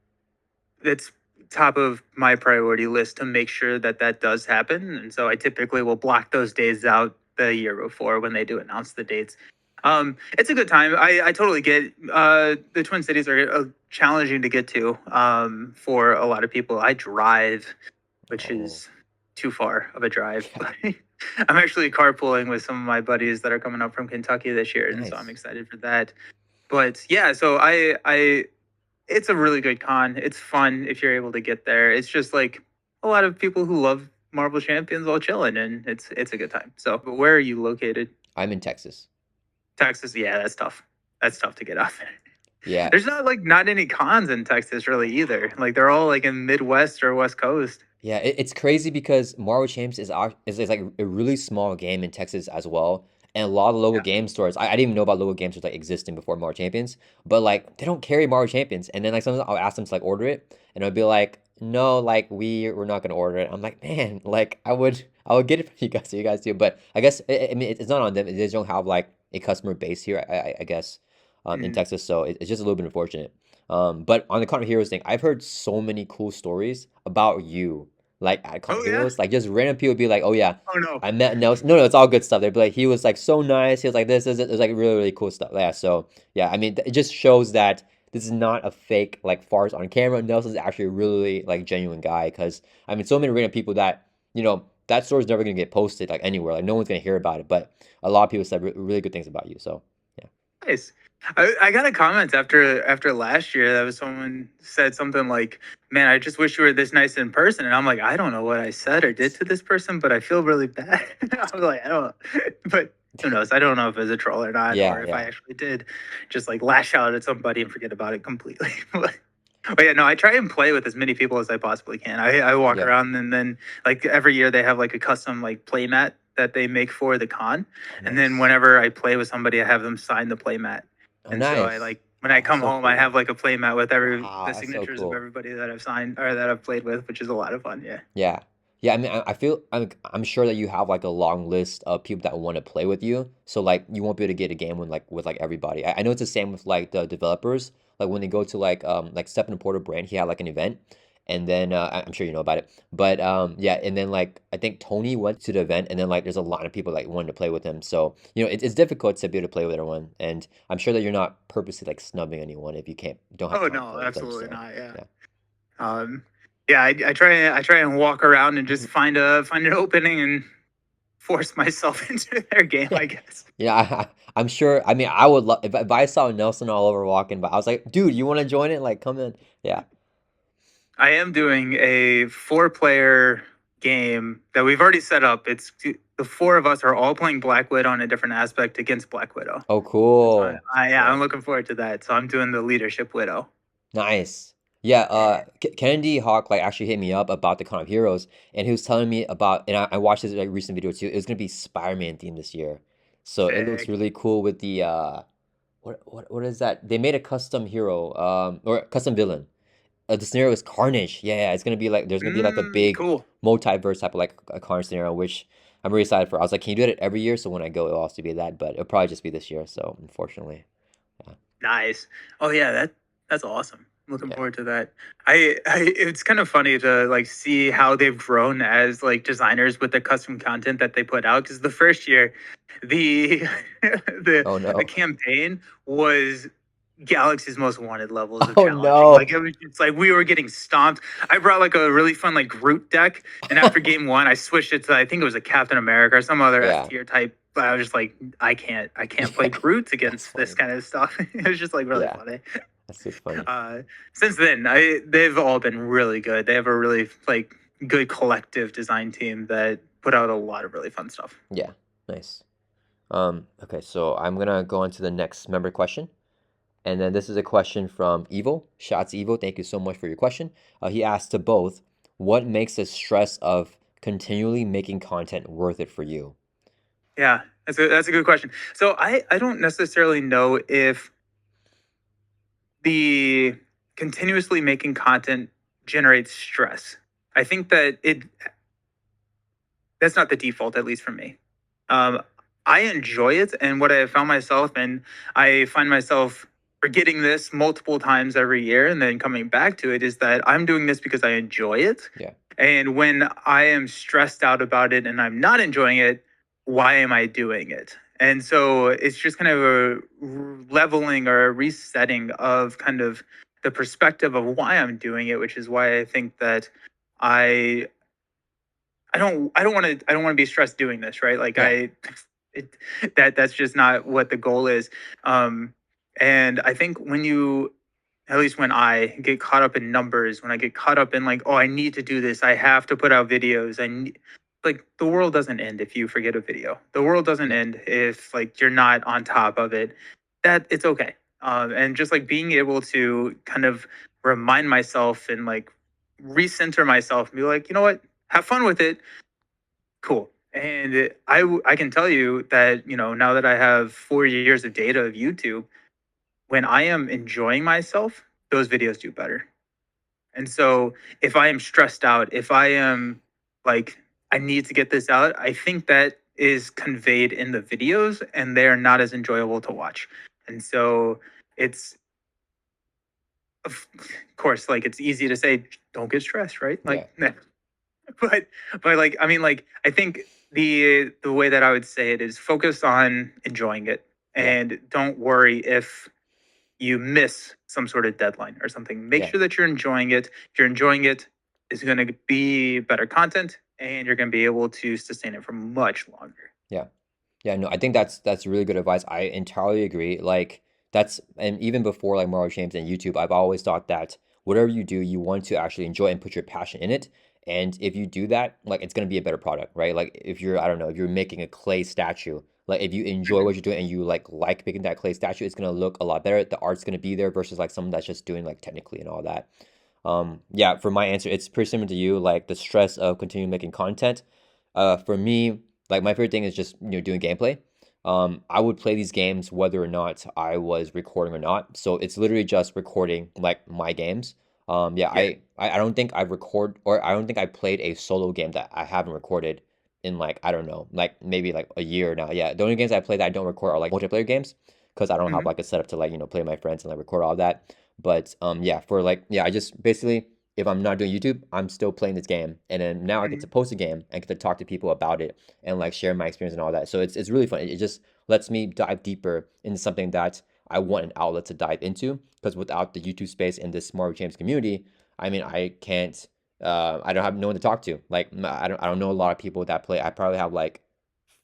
it's top of my priority list to make sure that that does happen. And so I typically will block those days out the year before when they do announce the dates. It's a good time. I totally get the Twin Cities are challenging to get to for a lot of people. I drive, which
oh,
is too far of a drive.
yeah,
I'm actually carpooling with some of my buddies that are coming up from Kentucky this year, and so I'm
nice.
excited for that. But yeah, so I it's a really good con. It's fun if you're able to get there. It's just like a lot of people who love Marvel Champions all chilling, and it's a good time. So, but where are you located?
I'm in Texas.
Texas? Yeah, that's tough. That's tough to get out there.
Yeah,
There's not any cons in Texas really either. Like they're all like in Midwest or West Coast.
yeah, it's crazy because Marvel Champs is like a really small game in Texas as well, and a lot of local
Yeah.
game stores. I didn't even know about local game stores like existing before Marvel Champions, but like they don't carry Marvel Champions, and then like sometimes I'll ask them to like order it, and it'll be like, no, like we're not gonna order it. I'm like, man, like I would get it for you guys, so you guys do, but I guess I mean it's not on them. They just don't have like a customer base here, I guess, in
Mhm.
Texas, so it's just a little bit unfortunate. But on the Con of Heroes thing, I've heard so many cool stories about you like at Con
Oh yeah.
Heroes, like just random people be like, "Oh yeah,
Oh no.
I met Nelson." No, no, it's all good stuff. They'd be like, "He was like so nice. He was like this, it was like really, really cool stuff." Yeah, so yeah, I mean, it just shows that this is not a fake like farce on camera. Nelson's actually a really like genuine guy because I mean, so many random people that that story's never gonna get posted like anywhere. Like no one's gonna hear about it, but a lot of people said really good things about you. So yeah,
Nice. I got a comment after last year that was someone said something like, "Man, I just wish you were this nice in person." And I'm like, I don't know what I said or did
what?
to this person, but I feel really bad. I was like, I don't know. But who knows? I don't know if it's a troll or not,
Yeah,
or if I
yeah,
actually did just like lash out at somebody and forget about it completely. But yeah, no, I try and play with as many people as I possibly can. I walk
yeah.
around and then like every year they have like a custom like play mat that they make for the con.
Oh,
And then
nice.
whenever I play with somebody, I have them sign the play mat.
Oh,
And so I
nice.
like when I
Oh, that's
come
so
home, I
cool.
have like a play mat with every
Wow,
the
that's so
signatures of
cool.
everybody that I've signed or that I've played with, which is a lot of fun. Yeah.
Yeah. Yeah, I mean, I feel I'm sure that you have like a long list of people that want to play with you. So like you won't be able to get a game with like everybody. I know it's the same with like the developers. like when they go to like Stephen Porter Brand, he had like an event, and then I'm sure you know about it, but yeah, and then like I think Tony went to the event, and then like there's a lot of people like wanting to play with him, so it's difficult to be able to play with everyone, and I'm sure that you're not purposely like snubbing anyone if you don't have
Oh
time to
no,
play with them,
absolutely
so
not. Yeah.
yeah.
Um, yeah, I try and walk around and just find an opening and force myself into their game,
Yeah.
I guess.
Yeah, I'm sure. I mean, I would love if I saw Nelson all over walking, but I was like, dude, you want to join it? Like, come in. Yeah.
I am doing a four-player game that we've already set up. It's the four of us are all playing Black Widow on a different aspect against Black Widow.
Oh,
And so
cool.
yeah,
Yeah.
I'm looking forward to that. So I'm doing the leadership Widow.
Nice. Yeah.
And
Kennedy Hawk like actually hit me up about the Con of Heroes, and he was telling me about, and I watched his like recent video too. It was gonna be Spider-Man theme this year, so it looks
sick.
really cool with the what is that? They made a custom hero or custom villain. The scenario is Carnage. Yeah, yeah, it's gonna be like there's gonna be like a big
Cool.
multiverse type of like a Carnage scenario, which I'm really excited for. I was like, can you do it every year? So when I go, it'll also be that, but it'll probably just be this year. So unfortunately, yeah,
Nice. Oh yeah, that's awesome. Looking
yeah,
forward to that. It's kind of funny to like see how they've grown as like designers with the custom content that they put out. Because the first year, the the
oh
the
no,
campaign was Galaxy's Most Wanted levels of
oh
challenging.
no,
Like it was just like we were getting stomped. I brought like a really fun like Groot deck, and after game one, I switched it to I think it was a Captain America or some other S
yeah,
tier type. But I was just like, I can't play
yeah,
Groot
that's
against this
funny.
kind of stuff. It was just like really
Yeah,
funny.
that's super funny.
Uh, since then, they've all been really good. They have a really like good collective design team that put out a lot of really fun stuff.
Yeah, nice. Okay, so I'm gonna go on to the next member question. And then this is a question from Evil. Shots Evil, thank you so much for your question. He asked to both, what makes the stress of continually making content worth it for you?
Yeah, that's a good question. So I don't necessarily know if the continuously making content generates stress. I think that that's not the default, at least for me. Um, I enjoy it, and what I have found myself, and I find myself forgetting this multiple times every year, and then coming back to it, is that I'm doing this because I enjoy it.
Yeah,
And when I am stressed out about it and I'm not enjoying it, why am I doing it? And so it's just kind of a leveling or a resetting of kind of the perspective of why I'm doing it, which is why I think that I I don't want to be stressed doing this, right? Like
yeah,
it, that's just not what the goal is. Um, and I think when you, at least when I get caught up in numbers, when I get caught up in like, oh, I need to do this, I have to put out videos. Like the world doesn't end if you forget a video. The world doesn't
yeah,
end if like you're not on top of it. That it's okay. And just like being able to kind of remind myself and like recenter myself and be like, you know what, have fun with it. Cool. And I can tell you that, now that I have 4 years of data of YouTube, when I am enjoying myself, those videos do better. And so if I am stressed out, if I am like, I need to get this out, I think that is conveyed in the videos and they're not as enjoyable to watch. And so it's, of course, like it's easy to say, don't get stressed, right?
yeah,
Like, but like I mean like I think the way that I would say it is focus on enjoying it
yeah,
and don't worry if you miss some sort of deadline or something. Make
yeah,
sure that you're enjoying it. If you're enjoying it, it's going to be better content and you're going to be able to sustain it for much longer.
yeah. Yeah, no, I think that's really good advice. I entirely agree. Like that's and even before like Mario James and YouTube, I've always thought that whatever you do, you want to actually enjoy and put your passion in it. And if you do that, like it's gonna be a better product, right? Like if you're, I don't know, if you're making a clay statue, like if you enjoy
Mhm.
what you're doing and you like making that clay statue, it's gonna look a lot better. The art's gonna be there versus like someone that's just doing like technically and all that. Yeah, for my answer, it's pretty similar to you, like the stress of continuing making content. For me, like my favorite thing is just doing gameplay. I would play these games whether or not I was recording or not. So it's literally just recording like my games. Yeah,
Yeah.
I don't think I've record or I don't think I played a solo game that I haven't recorded in like I don't know, like maybe like a year now. Yeah, the only games I play that I don't record are like multiplayer games because I don't have
Mhm.
like a setup to like play with my friends and like record all that. But yeah, for like yeah, I just basically if I'm not doing YouTube, I'm still playing this game, and then now I get to
Mhm.
post a game and get to talk to people about it and like share my experience and all that. So it's really fun. It just lets me dive deeper into something that I want an outlet to dive into. Because without the YouTube space and this Marvel Champs community, I mean, I can't. I don't have no one to talk to. Like I don't know a lot of people that play. I probably have like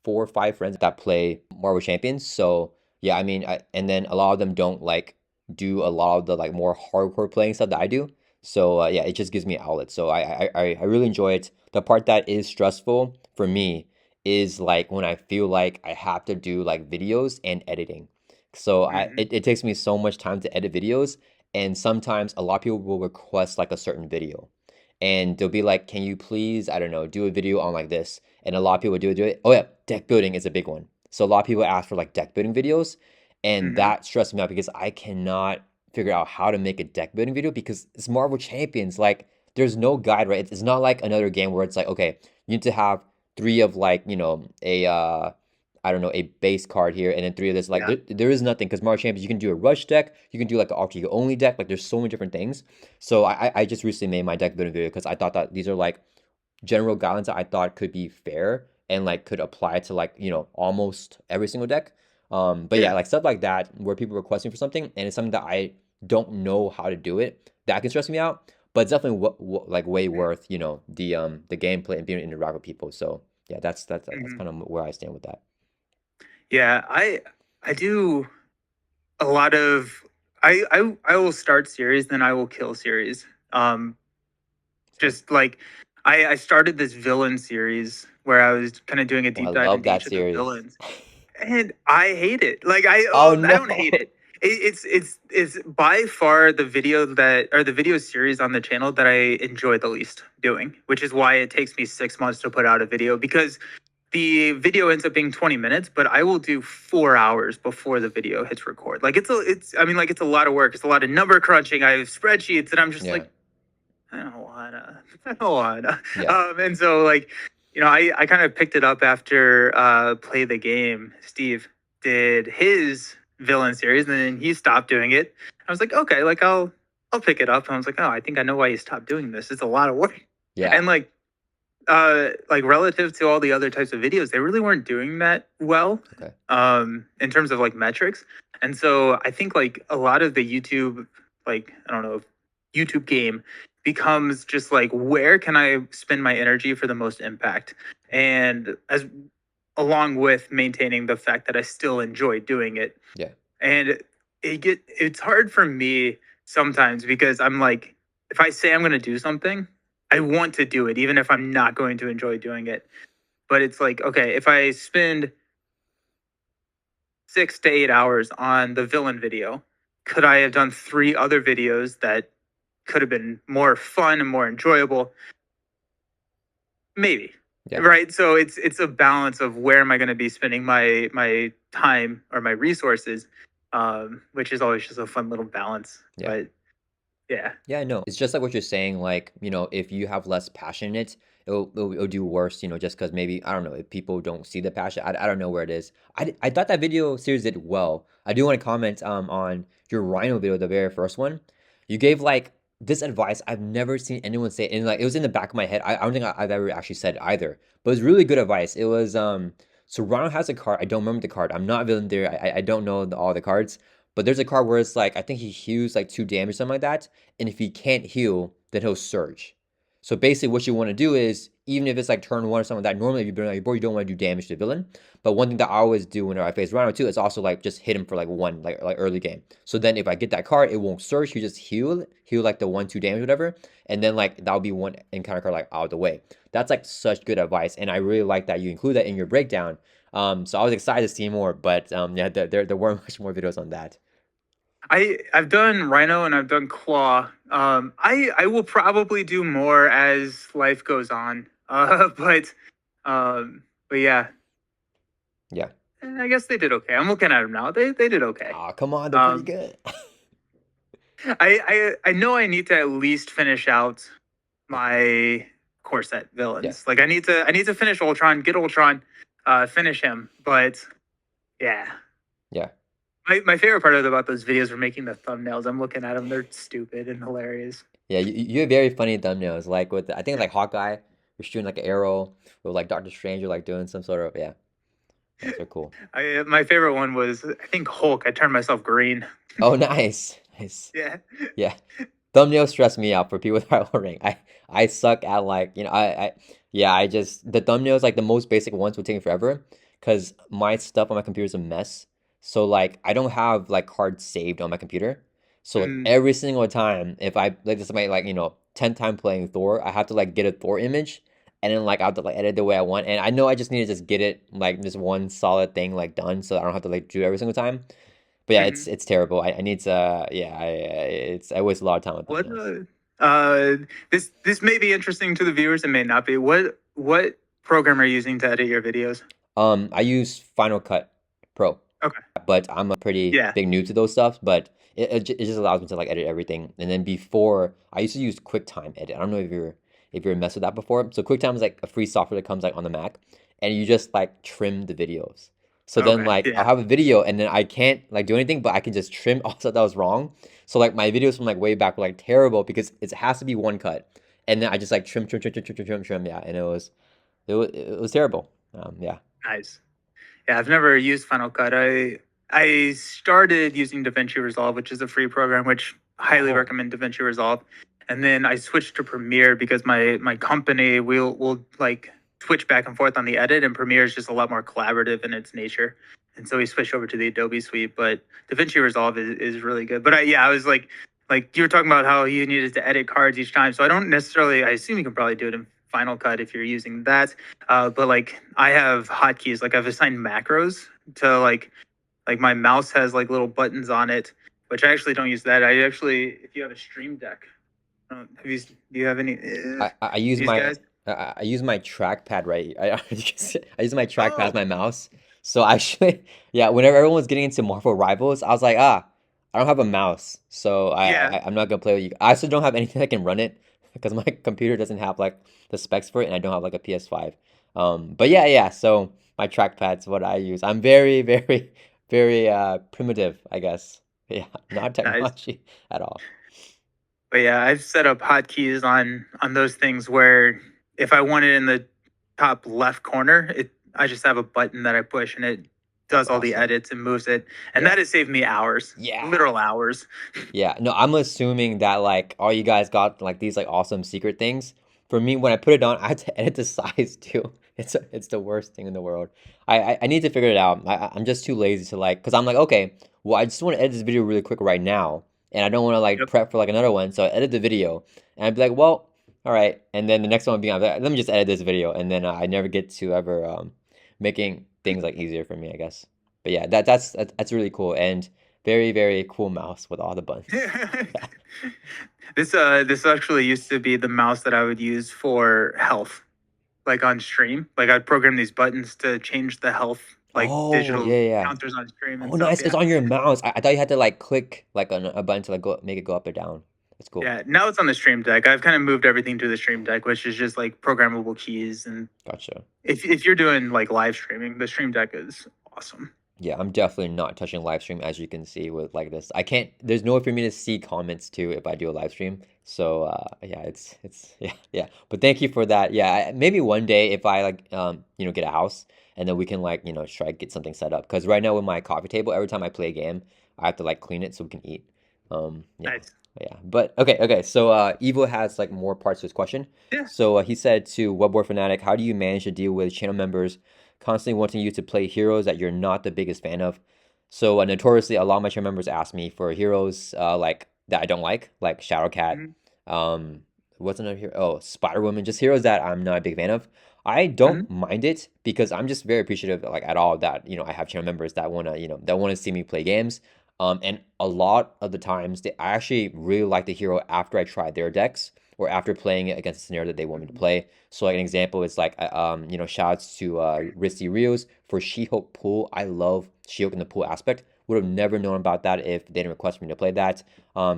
4 or 5 friends that play Marvel Champions. So yeah, I mean, and then a lot of them don't like do a lot of the like more hardcore playing stuff that I do. So yeah, it just gives me an outlet. So I really enjoy it. The part that is stressful for me is like when I feel like I have to do like videos and editing. So
Mhm.
it takes me so much time to edit videos, and sometimes a lot of people will request like a certain video, and they'll be like, "Can you please, I don't know, do a video on like this?" And a lot of people do it. Oh yeah, deck building is a big one. So a lot of people ask for like deck building videos, and
Mhm.
that stresses me out because I cannot figure out how to make a deck building video because it's Marvel Champions. Like, there's no guide, right? It's not like another game where it's like, okay, you need to have three of like, a I don't know, a base card here, and then three of this. Like,
Yeah.
there is nothing because Marvel Champions, you can do a rush deck, you can do like an alter only deck. Like, there's so many different things. So I just recently made my deck building video because I thought that these are like general guidelines that I thought could be fair and like could apply to like, almost every single deck. But yeah,
Yeah.
like stuff like that where people are requesting for something and it's something that I don't know how to do it, that can stress me out. But it's definitely like way worth, the gameplay and being able to interact with people. So yeah, that's
Mhm.
kind of where I stand with that.
Yeah. I do a lot of I will start series, then I will kill series. Um,
Same.
just like I started this villain series where I was kind of doing a
Oh, I
deep dive
love
into
that
each of the
series.
villains, and I hate it. Like
Oh
I don't hate
no.
it. It's by far the video that or the video series on the channel that I enjoy the least doing, which is why it takes me 6 months to put out a video because the video ends up being 20 minutes, but I will do 4 hours before the video hits record. Like I mean, like it's a lot of work. It's a lot of number crunching. I have spreadsheets and I'm just
Yeah.
like, I don't wanna. I don't wanna.
Yeah.
And so like, I kind of picked it up after Play the Game. Steve did his villain series and then he stopped doing it. I was like, okay, like I'll pick it up. And I was like, oh, I think I know why he stopped doing this. It's a lot of work.
Yeah.
And like relative to all the other types of videos, they really weren't doing that well
Okay.
in terms of like metrics. And so I think like a lot of the YouTube, like I don't know, YouTube game becomes just like where can I spend my energy for the most impact, and as along with maintaining the fact that I still enjoy doing it.
Yeah.
And it's hard for me sometimes because I'm like, if I say I'm going to do something, I want to do it even if I'm not going to enjoy doing it. But it's like, okay, if I spend 6 to 8 hours on the villain video, could I have done three other videos that could have been more fun and more enjoyable? Maybe.
Yeah.
Right. So it's a balance of where am I going to be spending my time or my resources, which is always just a fun little balance.
Yeah.
But yeah.
Yeah, no, it's just like what you're saying. Like, if you have less passion in it, it'll do worse, just because maybe, I don't know, if people don't see the passion. I don't know where it is. I thought that video series did well. I do want to comment on your Rhino video, the very first one. You gave like this advice I've never seen anyone say, and like it was in the back of my head. I don't think I've ever actually said it either, but it was really good advice. It was so Rhino has a card. I don't remember the card. I'm not villain there. I don't know all the cards, but there's a card where it's like I think he heals like 2 damage, something like that, and if he can't heal, then he'll surge. So basically, what you want to do is, even if it's like turn one or something like that, normally if you've been on your board, you don't want to do damage to the villain. But one thing that I always do whenever I face Rhino too is also like just hit him for like one, like early game. So then if I get that card, it won't surge. You just heal like the 1-2 damage, whatever, and then like that'll be one encounter card like out of the way. That's like such good advice, and I really like that you include that in your breakdown. So I was excited to see more, but yeah, there were much more videos on that.
I've done Rhino and I've done Claw. I will probably do more as life goes on. But yeah,
Yeah.
I guess they did okay. I'm looking at them now. They did okay.
Oh, come on, they're pretty
Um,
good.
I know I need to at least finish out my core set
Yeah.
villains. Like I need to finish Ultron, get Ultron, finish him. But yeah,
Yeah.
My favorite part about those videos were making the thumbnails. I'm looking at them; they're stupid and hilarious.
Yeah, you have very funny thumbnails. Like with I think like Hawkeye, you're shooting like an arrow, with like Doctor Strange, you're like doing some sort of yeah. Those are cool.
My favorite one was I think Hulk. I turned myself green.
Oh, nice, nice.
Yeah.
Yeah, thumbnails stress me out for people that are ordering. I suck at like yeah, I just the thumbnails like the most basic ones would take me forever because my stuff on my computer is a mess. So like I don't have like cards saved on my computer. So like
Mm,
every single time if I like this is my like 10th time playing Thor, I have to like get a Thor image and then like I have to like edit the way I want. And I know I just need to just get it like this one solid thing like done so I don't have to like do it every single time. But yeah,
mhm.
it's terrible. I need to yeah, I waste a lot of time with
What
thumbnails.
this may be interesting to the viewers. It may not be. What program are you using to edit your videos?
I use Final Cut Pro,
Okay.
but I'm a pretty
Yeah.
big noob to those stuff. But it just allows me to like edit everything. And then before, I used to use QuickTime Edit. I don't know if you're messed with that before. So QuickTime is like a free software that comes like on the Mac, and you just like trim the videos. So then
Okay.
like I'll
Yeah.
have a video and then I can't like do anything, but I can just trim all stuff that was wrong. So like my videos from like way back were like terrible because it has to be one cut, and then I just like trim, yeah, and it was terrible. Yeah.
Nice. Yeah, I've never used Final Cut. I started using DaVinci Resolve, which is a free program, which highly
Oh,
recommend DaVinci Resolve. And then I switched to Premiere because my company will like switch back and forth on the edit, and Premiere is just a lot more collaborative in its nature. And so we switched over to the Adobe suite, but DaVinci Resolve is really good. But I was like you were talking about how you needed to edit cards each time. So I don't necessarily I assume you can probably do it in Final Cut if you're using that. But like I have hotkeys, like I've assigned macros to like my mouse has like little buttons on it, which I actually don't use that. I actually, if you have a Stream Deck, do you have any
I use
these
my
guys?
I use my trackpad right. I use my trackpad as
Oh,
my mouse. So actually, yeah, whenever everyone was getting into Marvel Rivals, I was like, I don't have a mouse, so
yeah,
I'm not gonna play with you. I also don't have anything that can run it because my computer doesn't have like the specs for it, and I don't have like a PS5. But yeah. So my trackpad's what I use. I'm very, very, very primitive, I guess. Yeah, not
nice.
technology at all.
But yeah, I've set up hotkeys on those things where if I want it in the top left corner, it I just have a button that I push and it
That's
does all the
awesome.
edits and moves it, and
Yeah.
that has saved me hours,
Yeah.
literal hours.
Yeah, no, I'm assuming that like all you guys got like these like awesome secret things. For me, when I put it on, I had to edit the size too. It's the worst thing in the world. I need to figure it out. I'm just too lazy to like, cause I'm like, okay, well, I just want to edit this video really quick right now, and I don't want to like
Yep.
prep for like another one. So I edit the video, and I'd be like, well, all right, and then the next one would be, like, let me just edit this video, and then I never get to ever making things like easier for me, I guess. But yeah, that's really cool and very, very cool mouse with all the buttons. Yeah.
This actually used to be the mouse that I would use for health, like on stream. Like I'd program these buttons to change the health, like
Oh,
digital
yeah.
counters on stream and
Oh,
stuff.
nice. It's
Yeah,
on your mouse. I thought you had to like click like on a button to like go make it go up or down. That's cool.
yeah. Now it's on the Stream Deck. I've kind of moved everything to the Stream Deck, which is just like programmable keys. And
Gotcha.
if you're doing like live streaming, the Stream Deck is awesome.
Yeah, I'm definitely not touching live stream as you can see with like this. I can't, there's no way for me to see comments too if I do a live stream. So yeah, it's yeah. But thank you for that. Yeah, maybe one day if I like get a house and then we can like, try to get something set up. Because right now with my coffee table, every time I play a game, I have to like clean it so we can eat. Yeah.
Nice.
Yeah. But okay. So Evo has like more parts to his question.
Yeah.
So he said to Webboard Fanatic, how do you manage to deal with channel members constantly wanting you to play heroes that you're not the biggest fan of? So notoriously, a lot of my channel members ask me for heroes like that I don't like Shadowcat.
Mhm.
What's another hero? Oh, Spider Woman, just heroes that I'm not a big fan of. I
Mhm.
don't mind it because I'm just very appreciative, like at all that I have channel members that wanna see me play games. And a lot of the times, I actually really like the hero after I try their decks or after playing it against a scenario that they want me to
Mhm.
play. So like an example is like shouts to Risty Rios for She-Hulk pool. I love She-Hulk in the pool aspect. Would have never known about that if they didn't request me to play that.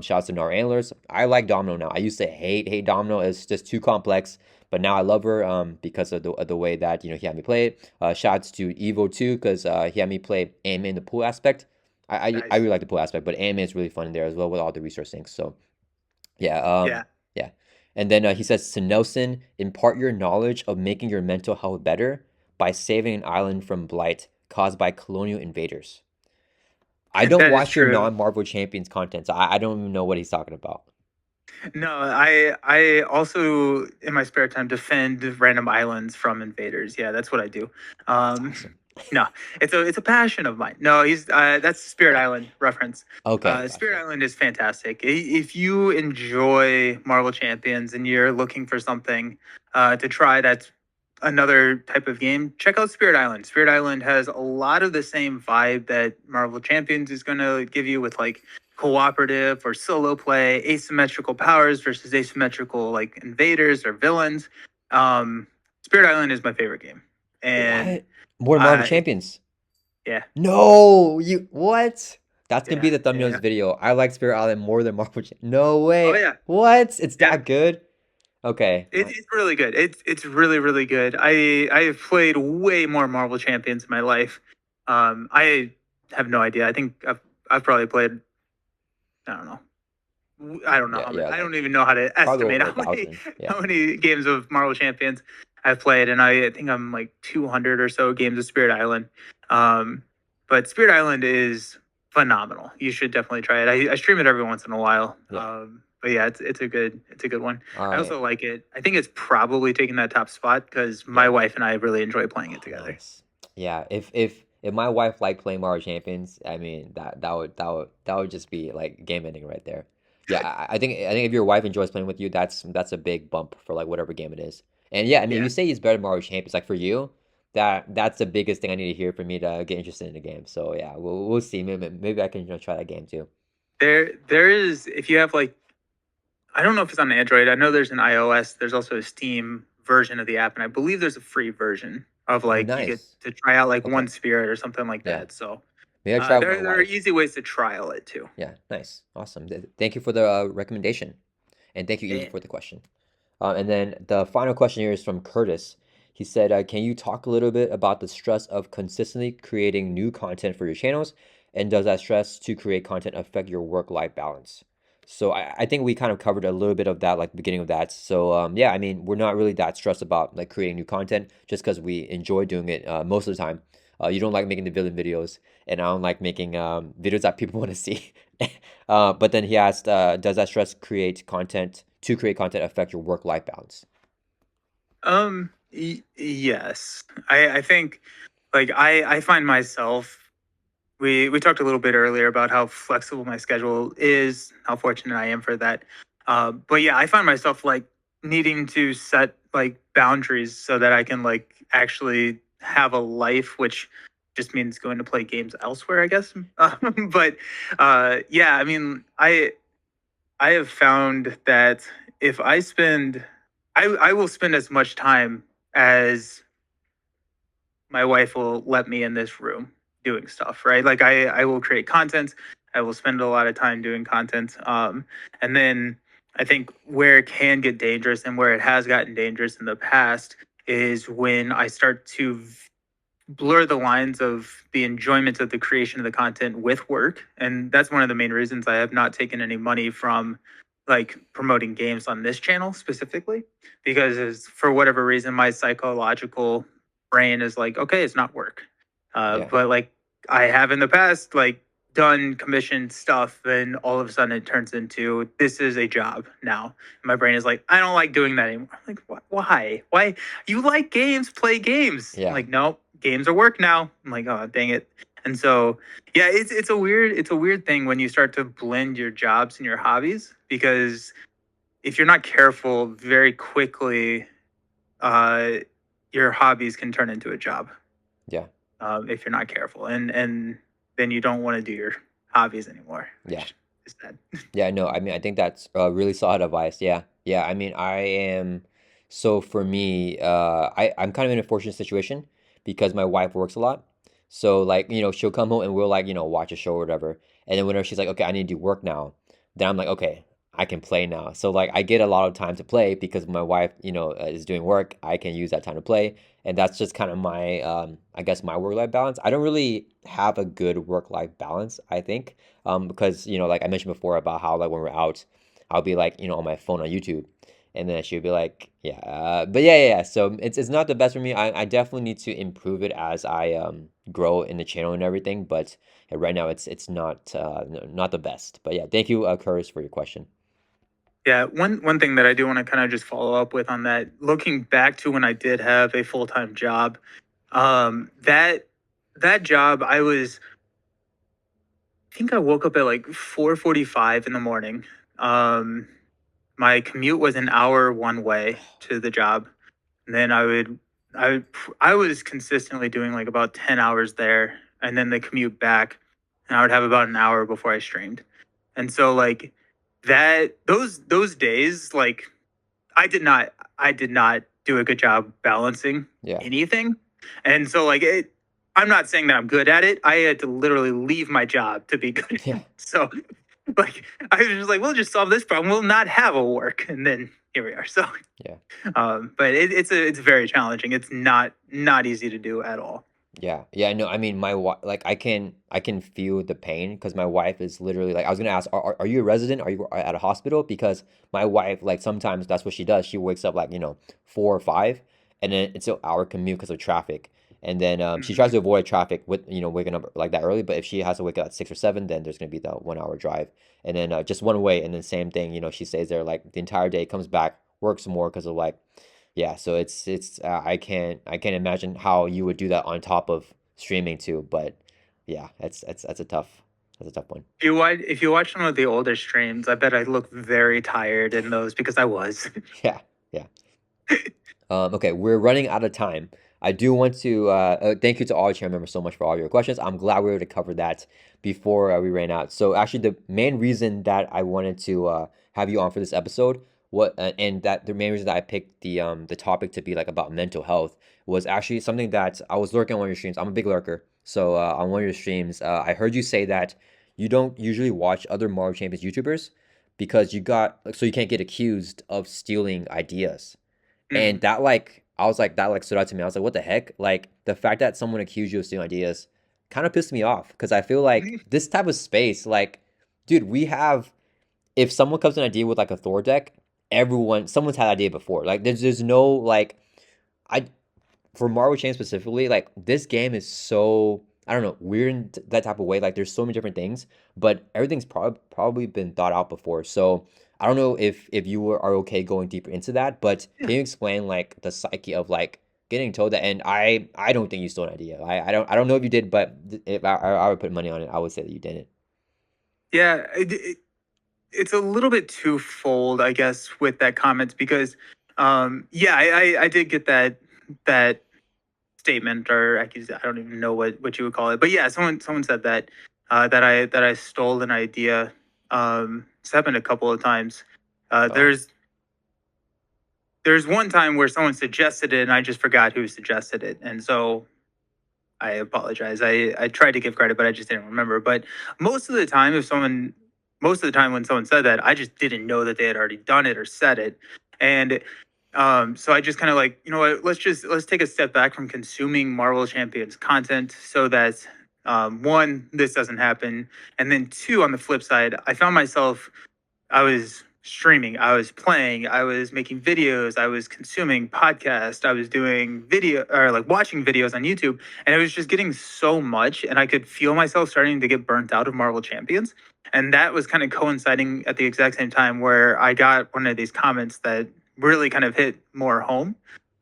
Shouts to Nara Antlers. I like Domino now. I used to hate Domino. It's just too complex. But now I love her because of the way that he had me play it. Shouts to Evo too because he had me play aim in the pool aspect. I
Nice.
really like the pool aspect, but anime is really fun in there as well with all the resource sinks. So yeah,
Yeah.
yeah. And then he says to Nelson, impart your knowledge of making your mental health better by saving an island from blight caused by colonial invaders. I don't
That is
watch your
true.
non-Marvel Champions content, so I don't even know what he's talking about.
No, I also in my spare time defend random islands from invaders. Yeah, that's what I do.
That's
Um,
awesome.
no, it's a passion of mine. No, he's that's Spirit Island reference.
Okay,
Spirit
gotcha.
Island is fantastic. If you enjoy Marvel Champions and you're looking for something to try that's another type of game, check out Spirit Island. Spirit Island has a lot of the same vibe that Marvel Champions is going to give you with like cooperative or solo play, asymmetrical powers versus asymmetrical like invaders or villains. Um, Spirit Island is my favorite game, and
What? More Marvel
uh,
Champions?
yeah,
No, you what? That's gonna be
yeah,
the thumbnail of
yeah.
this video. I like Spirit Island more than Marvel. No
Oh
way.
yeah,
What? It's
yeah.
that good? Okay.
It's really good. It's really really good. I have played way more Marvel Champions in my life. I have no idea. I think I've probably played, I don't know. I don't know
Yeah,
how many.
yeah,
I
like
don't even know how to
probably
estimate
over a
how many
thousand. Yeah.
how many games of Marvel Champions I've played, and I think I'm like 200 or so games of Spirit Island. Um, but Spirit Island is phenomenal. You should definitely try it. I stream it every once in a while.
Yeah.
But yeah, it's a good one.
All
I
right.
also like it. I think it's probably taking that top spot because my
Yeah.
wife and I really enjoy playing it
Oh,
together.
nice. Yeah. If my wife liked playing Mario Champions, I mean that would just be like game ending right there. Yeah, I think if your wife enjoys playing with you, that's a big bump for like whatever game it is. And yeah, I mean, if
Yeah.
you say he's better than Mario Champions, like for you, that's the biggest thing I need to hear for me to get interested in the game. So yeah, we'll see. Maybe I can try that game too.
There is, if you have like, I don't know if it's on Android. I know there's an iOS. There's also a Steam version of the app, and I believe there's a free version of
Oh,
like you get
nice.
to try out like one
Okay.
spirit or something like
Yeah.
that. So
Maybe I try with my
there are
wife.
easy ways to trial it too.
Yeah, nice. Awesome. Thank you for the recommendation. And thank you, Evie,
Yeah.
for the question. And then the final question here is from Curtis. He said, can you talk a little bit about the stress of consistently creating new content for your channels? And does that stress to create content affect your work-life balance? So I think we kind of covered a little bit of that, like the beginning of that. So yeah, I mean, we're not really that stressed about like creating new content just because we enjoy doing it most of the time. You don't like making the villain videos, and I don't like making videos that people want to see. But then he asked, does that stress create content to create content affect your work-life balance?
Yes, I think like I find myself. We talked a little bit earlier about how flexible my schedule is, how fortunate I am for that. But yeah, I find myself like needing to set like boundaries so that I can like actually have a life, which just means going to play games elsewhere, I guess. But yeah, I mean, I have found that if I spend, I will spend as much time as my wife will let me in this room doing stuff, right? Like I will create content. I will spend a lot of time doing content. And then I think where it can get dangerous and where it has gotten dangerous in the past is when I start to blur the lines of the enjoyment of the creation of the content with work. And that's one of the main reasons I have not taken any money from like promoting games on this channel specifically, because for whatever reason, my psychological brain is like, okay, it's not work.
Yeah,
But like I have in the past, like done commissioned stuff, and all of a sudden it turns into this is a job now. My brain is like, I don't like doing that anymore. I'm like, why? Why? You like games, play games. I'm
yeah,
like, no, games are work now. I'm like, oh, dang it. And so, yeah, it's a weird thing when you start to blend your jobs and your hobbies, because if you're not careful, very quickly, uh, your hobbies can turn into a job
yeah,
if you're not careful, and then you don't want to do your hobbies anymore,
yeah.
which is sad.
Yeah, no, I mean, I think that's really solid advice. Yeah, yeah. I mean, so for me, I'm kind of in a fortunate situation because my wife works a lot. So like, she'll come home and we'll like, watch a show or whatever. And then whenever she's like, okay, I need to do work now, then I'm like, okay, I can play now. So like I get a lot of time to play because my wife, is doing work. I can use that time to play, and that's just kind of my, I guess my work-life balance. I don't really have a good work-life balance, I think, because like I mentioned before about how like when we're out, I'll be like on my phone on YouTube, and then she'll be like, yeah, but yeah. So it's not the best for me. I definitely need to improve it as I grow in the channel and everything, but. Right now, it's not not the best, but yeah, thank you, Curtis, for your question.
Yeah, one thing that I do want to kind of just follow up with on that, looking back to when I did have a full-time job, that job I think I woke up at like 4:45 in the morning. Um, my commute was an hour one way to the job, and then I I was consistently doing like about 10 hours there, and then the commute back, and I would have about an hour before I streamed. And so like those days, like I did not do a good job balancing
Yeah,
anything. And so like I'm not saying that I'm good at it. I had to literally leave my job to be good at
yeah,
it. So like I was just like, we'll just solve this problem. We'll not have a work. And then here we are. So
yeah.
but it's very challenging. It's not easy to do at all.
Yeah, no, I mean, my wife, like, I can feel the pain because my wife is literally like, I was gonna ask, are you a resident? Are you at a hospital? Because my wife, like, sometimes that's what she does. She wakes up like, 4 or 5, and then it's an hour commute because of traffic. And then she tries
Mhm.
to avoid traffic with, waking up like that early. But if she has to wake up at 6 or 7, then there's gonna be the 1 hour drive, and then just one way. And then same thing, she stays there like the entire day, comes back, works more because of like yeah, so it's I can't imagine how you would do that on top of streaming too, but yeah, that's a tough one.
If you watch some of the older streams, I bet I look very tired in those because I was.
Yeah, yeah. Okay, we're running out of time. I do want to thank you to all channel members so much for all your questions. I'm glad we were able to cover that before we ran out. So actually, the main reason that I wanted to have you on for this episode, and that the main reason that I picked the topic to be like about mental health was actually something that I was lurking on one of your streams. I'm a big lurker, so on one of your streams, I heard you say that you don't usually watch other Marvel Champions YouTubers because so you can't get accused of stealing ideas. And
Mhm.
that like I was like that like stood out to me. I was like, what the heck? Like the fact that someone accused you of stealing ideas kind of pissed me off because I feel like this type of space, like, dude, we have if someone comes with an idea with like a Thor deck, someone's had an idea before. Like there's no like I for Marvel Chain specifically, like this game is so I don't know weird in that type of way. Like there's so many different things, but everything's probably been thought out before. So I don't know if are okay going deeper into that, but
Yeah.
can you explain like the psyche of like getting told that? And I don't think you stole an idea. I don't know if you did, but if I would put money on it, I would say that you didn't.
Yeah, it's a little bit twofold, I guess, with that comment because, yeah, I did get that statement or accusation. I don't even know what you would call it, but yeah, someone said that that I stole an idea. It's happened a couple of times. Uh,
Oh,
there's there's one time where someone suggested it and I just forgot who suggested it, and so I apologize. I tried to give credit, but I just didn't remember. But most of the time, most of the time when someone said that, I just didn't know that they had already done it or said it. And so I just kind of like, you know what, let's take a step back from consuming Marvel Champions content so that one, this doesn't happen. And then two, on the flip side, I found myself I was streaming, I was playing, I was making videos, I was consuming podcasts, I was doing video or like watching videos on YouTube, and it was just getting so much, and I could feel myself starting to get burnt out of Marvel Champions. And that was kind of coinciding at the exact same time where I got one of these comments that really kind of hit more home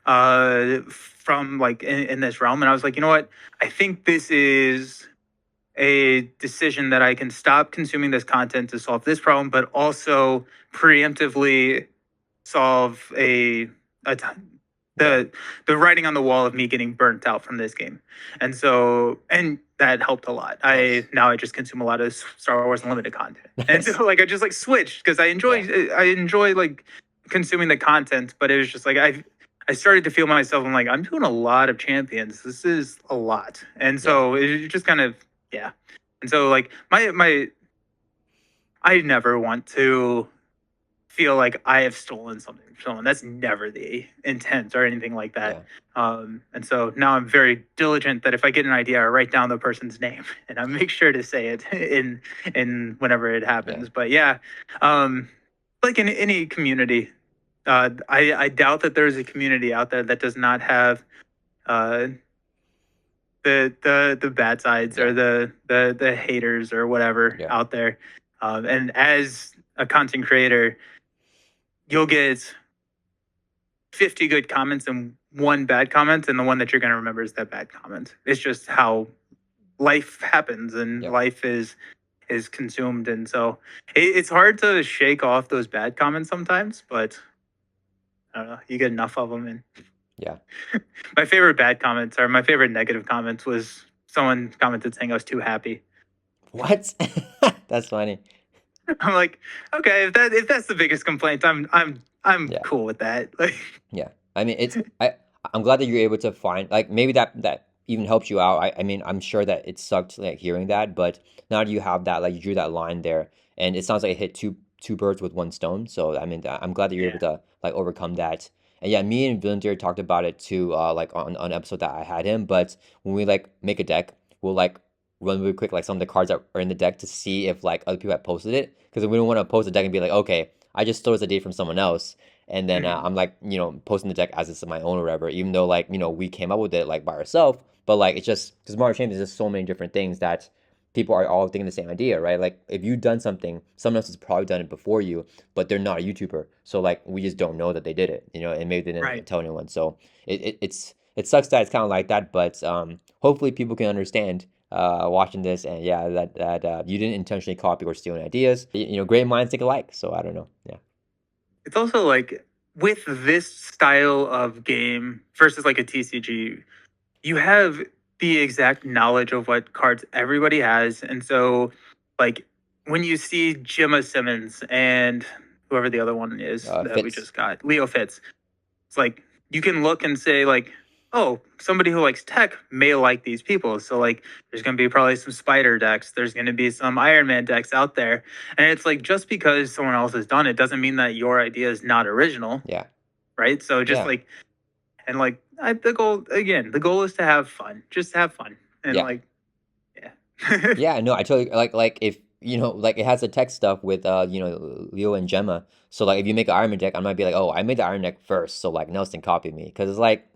from like in this realm. And I was like, you know what? I think this is a decision that I can stop consuming this content to solve this problem, but also preemptively solve a
yeah,
the the writing on the wall of me getting burnt out from this game. And so and that helped a lot.
nice,
I just consume a lot of Star Wars Unlimited content. And
nice,
so like I just like switched because
yeah,
I enjoy like consuming the content, but it was just like I started to feel myself. I'm like, I'm doing a lot of champions. This is a lot. And
yeah,
so it just kind of, yeah. And so like I never want to. feel like I have stolen something from someone. That's never the intent or anything like that.
Yeah.
And so now I'm very diligent that if I get an idea, I write down the person's name and I make sure to say it in whenever it
Yeah.
happens. But yeah, um, like in any community, I doubt that there's a community out there that does not have uh, the bad sides or
Yeah.
the haters or whatever
Yeah.
out there. And as a content creator, you'll get 50 good comments and one bad comment, and the one that you're going to remember is that bad comment. It's just how life happens and
Yep.
life is consumed, and so it's hard to shake off those bad comments sometimes. But I don't know, you get enough of them, and
Yeah.
my favorite bad comments or my favorite negative comments was someone commented saying I was too happy.
What? That's funny.
I'm like, okay, if that's the biggest complaint, I'm
Yeah.
cool with that. Like,
Yeah. I mean, I'm glad that you're able to find like maybe that even helps you out. I mean, I'm sure that it sucked like hearing that, but now that you have that, like you drew that line there, and it sounds like it hit two birds with one stone. So I mean, I'm glad that you're able
yeah.
to like overcome that. And yeah, me and Villanger talked about it too, like on an episode that I had him. But when we like make a deck, we'll like run really quick like some of the cards that are in the deck to see if like other people have posted it, because we don't want to post a deck and be like, okay, I just stole this idea from someone else, and then
Mhm.
I'm like, posting the deck as it's my own or whatever, even though like, we came up with it like by ourselves, but like it's just because Mario Champions is just so many different things that people are all thinking the same idea, right? Like if you've done something, someone else has probably done it before you, but they're not a YouTuber, so like we just don't know that they did it, and maybe they didn't
Right.
tell anyone. So it sucks that it's kind of like that, but hopefully people can understand watching this, and yeah, that you didn't intentionally copy or steal any ideas. Great minds think alike. So I don't know. Yeah.
It's also like with this style of game versus like a TCG, you have the exact knowledge of what cards everybody has. And so, like, when you see Gemma Simmons and whoever the other one is that we
Fits.
just got, Leo Fitz, it's like you can look and say, like, oh, somebody who likes tech may like these people. So, like, there's going to be probably some Spider decks, there's going to be some Iron Man decks out there. And it's like just because someone else has done it doesn't mean that your idea is not original,
Yeah.
right? So, just
Yeah.
like, and like the goal again, the goal is to have fun. Just have fun. And
Yeah.
like, yeah.
Yeah, no, I totally like if like it has the tech stuff with Leo and Gemma. So like if you make an Iron Man deck, I might be like, oh, I made the Iron deck first, so like Nelson copy me, because it's like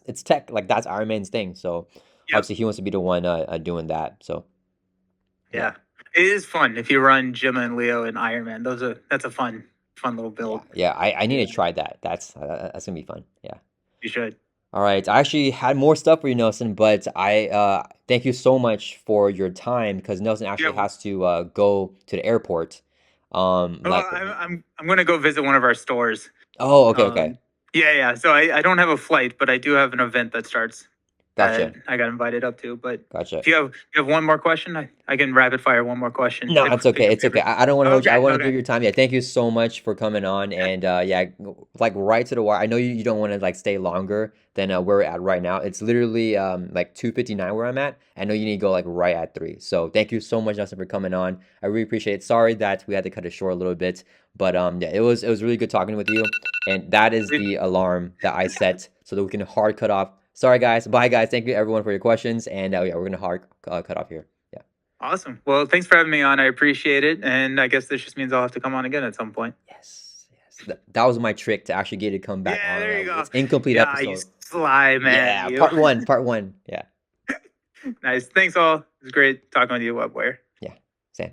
it's tech, like that's Iron Man's thing. So
Yep.
obviously he wants to be the one doing that. So yeah,
Yeah. It is fun if you run Gemma and Leo and Iron Man. That's a fun little
yeah,
build.
yeah. I
Yeah,
need to try that. That's gonna be fun. Yeah.
you should.
All right. I actually had more stuff for you, Nelson, but I thank you so much for your time, because Nelson actually
Yeah.
has to go to the airport.
Oh,
Like
I'm gonna go visit one of our stores.
oh, okay, okay.
Um, yeah, yeah. So I don't have a flight, but I do have an event that starts that
Gotcha.
I got invited up to. But
Gotcha.
if you have one more question, I can rapid fire one more question
No,
if
it's okay. It's okay.
if
I don't want to hold you. I
okay,
want to give
okay.
your time. Yeah, thank you so much for coming on. And yeah, like right to the wire. I know you don't want to like stay longer than where we're at right now. It's literally like 2:59 where I'm at. I know you need to go like right at 3. So thank you so much, Justin, for coming on. I really appreciate it. Sorry that we had to cut it short a little bit, but yeah, it was really good talking with you. And that is the alarm that I set so that we can hard cut off. Sorry guys. Bye guys. Thank you everyone for your questions. And yeah, we're gonna hard cut off here. Yeah.
Awesome. Well, thanks for having me on. I appreciate it. And I guess this just means I'll have to come on again at some point.
Yes, yes. That was my trick to actually get it to come back
Yeah,
on.
there you go.
It's incomplete
Yeah, you
episode.
sly man,
Yeah,
you.
part one, part one. Yeah.
Nice. Thanks all. It was great talking with you, Webware.